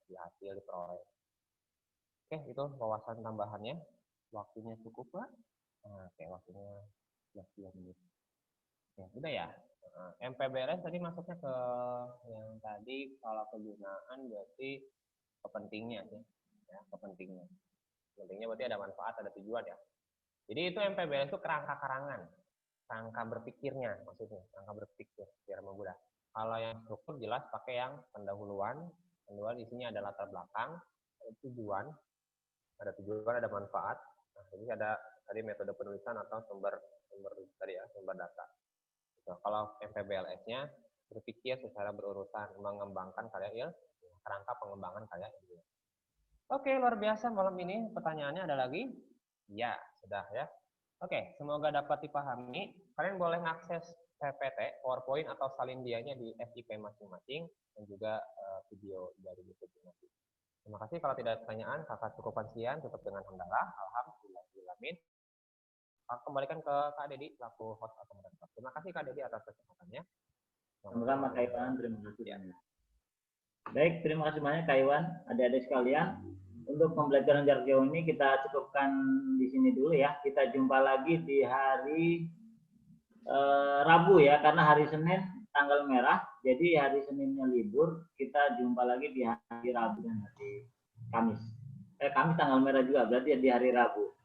dihasil, diperoleh. Oke, itu wawasan tambahannya. Waktunya cukup, Pak? Nah, oke, waktunya 12 menit. Ya, udah ya. MPBLS tadi masuknya ke yang tadi kalau kegunaan berarti kepentingnya ya, kepentingnya. Kepentingnya berarti ada manfaat, ada tujuan ya. Jadi itu MPBLS itu kerangka karangan, kerangka berpikirnya maksudnya, kerangka berpikir biar mudah. Kalau yang struktur jelas pakai yang pendahuluan isinya ada latar belakang, ada tujuan, ada manfaat. Nah, jadi ada tadi metode penulisan atau sumber tadi ya, sumber data. Kalau MPBLS-nya berpikir secara berurutan, mengembangkan karya kerangka pengembangan karya ilmiah. Oke, luar biasa malam ini. Pertanyaannya ada lagi? Ya, sudah ya. Oke, semoga dapat dipahami. Kalian boleh mengakses PPT, PowerPoint atau salin dianya di FYP masing-masing dan juga video dari YouTube masing-masing. Terima kasih. Kalau tidak ada pertanyaan, kakak cukupkan sekian. Tutup dengan hamdalah. Alhamdulillahirrahmanirrahim. Aku kembalikan ke Kak Dedi selaku host atau moderator. Terima kasih Kak Dedi atas kesempatannya. Sama-sama Kak Iwan, terima kasih. Ya. Baik, terima kasih banyak Kak Iwan, adik-adik sekalian. Untuk pembelajaran jarak jauh ini kita cukupkan di sini dulu ya. Kita jumpa lagi di hari Rabu ya, karena hari Senin tanggal merah. Jadi hari Seninnya libur. Kita jumpa lagi di hari Rabu dan hari Kamis. Kamis tanggal merah juga, berarti di hari Rabu.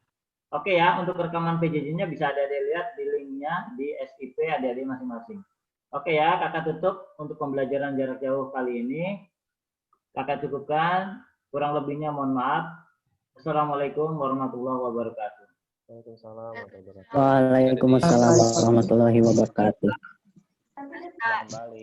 Oke ya, untuk rekaman PJJ-nya bisa adik-adik lihat di linknya di SIP adik-adik masing-masing. Oke ya, kakak tutup untuk pembelajaran jarak jauh kali ini. Kakak cukupkan, kurang lebihnya mohon maaf. Assalamualaikum warahmatullahi wabarakatuh. Waalaikumsalam warahmatullahi wabarakatuh. Kembali.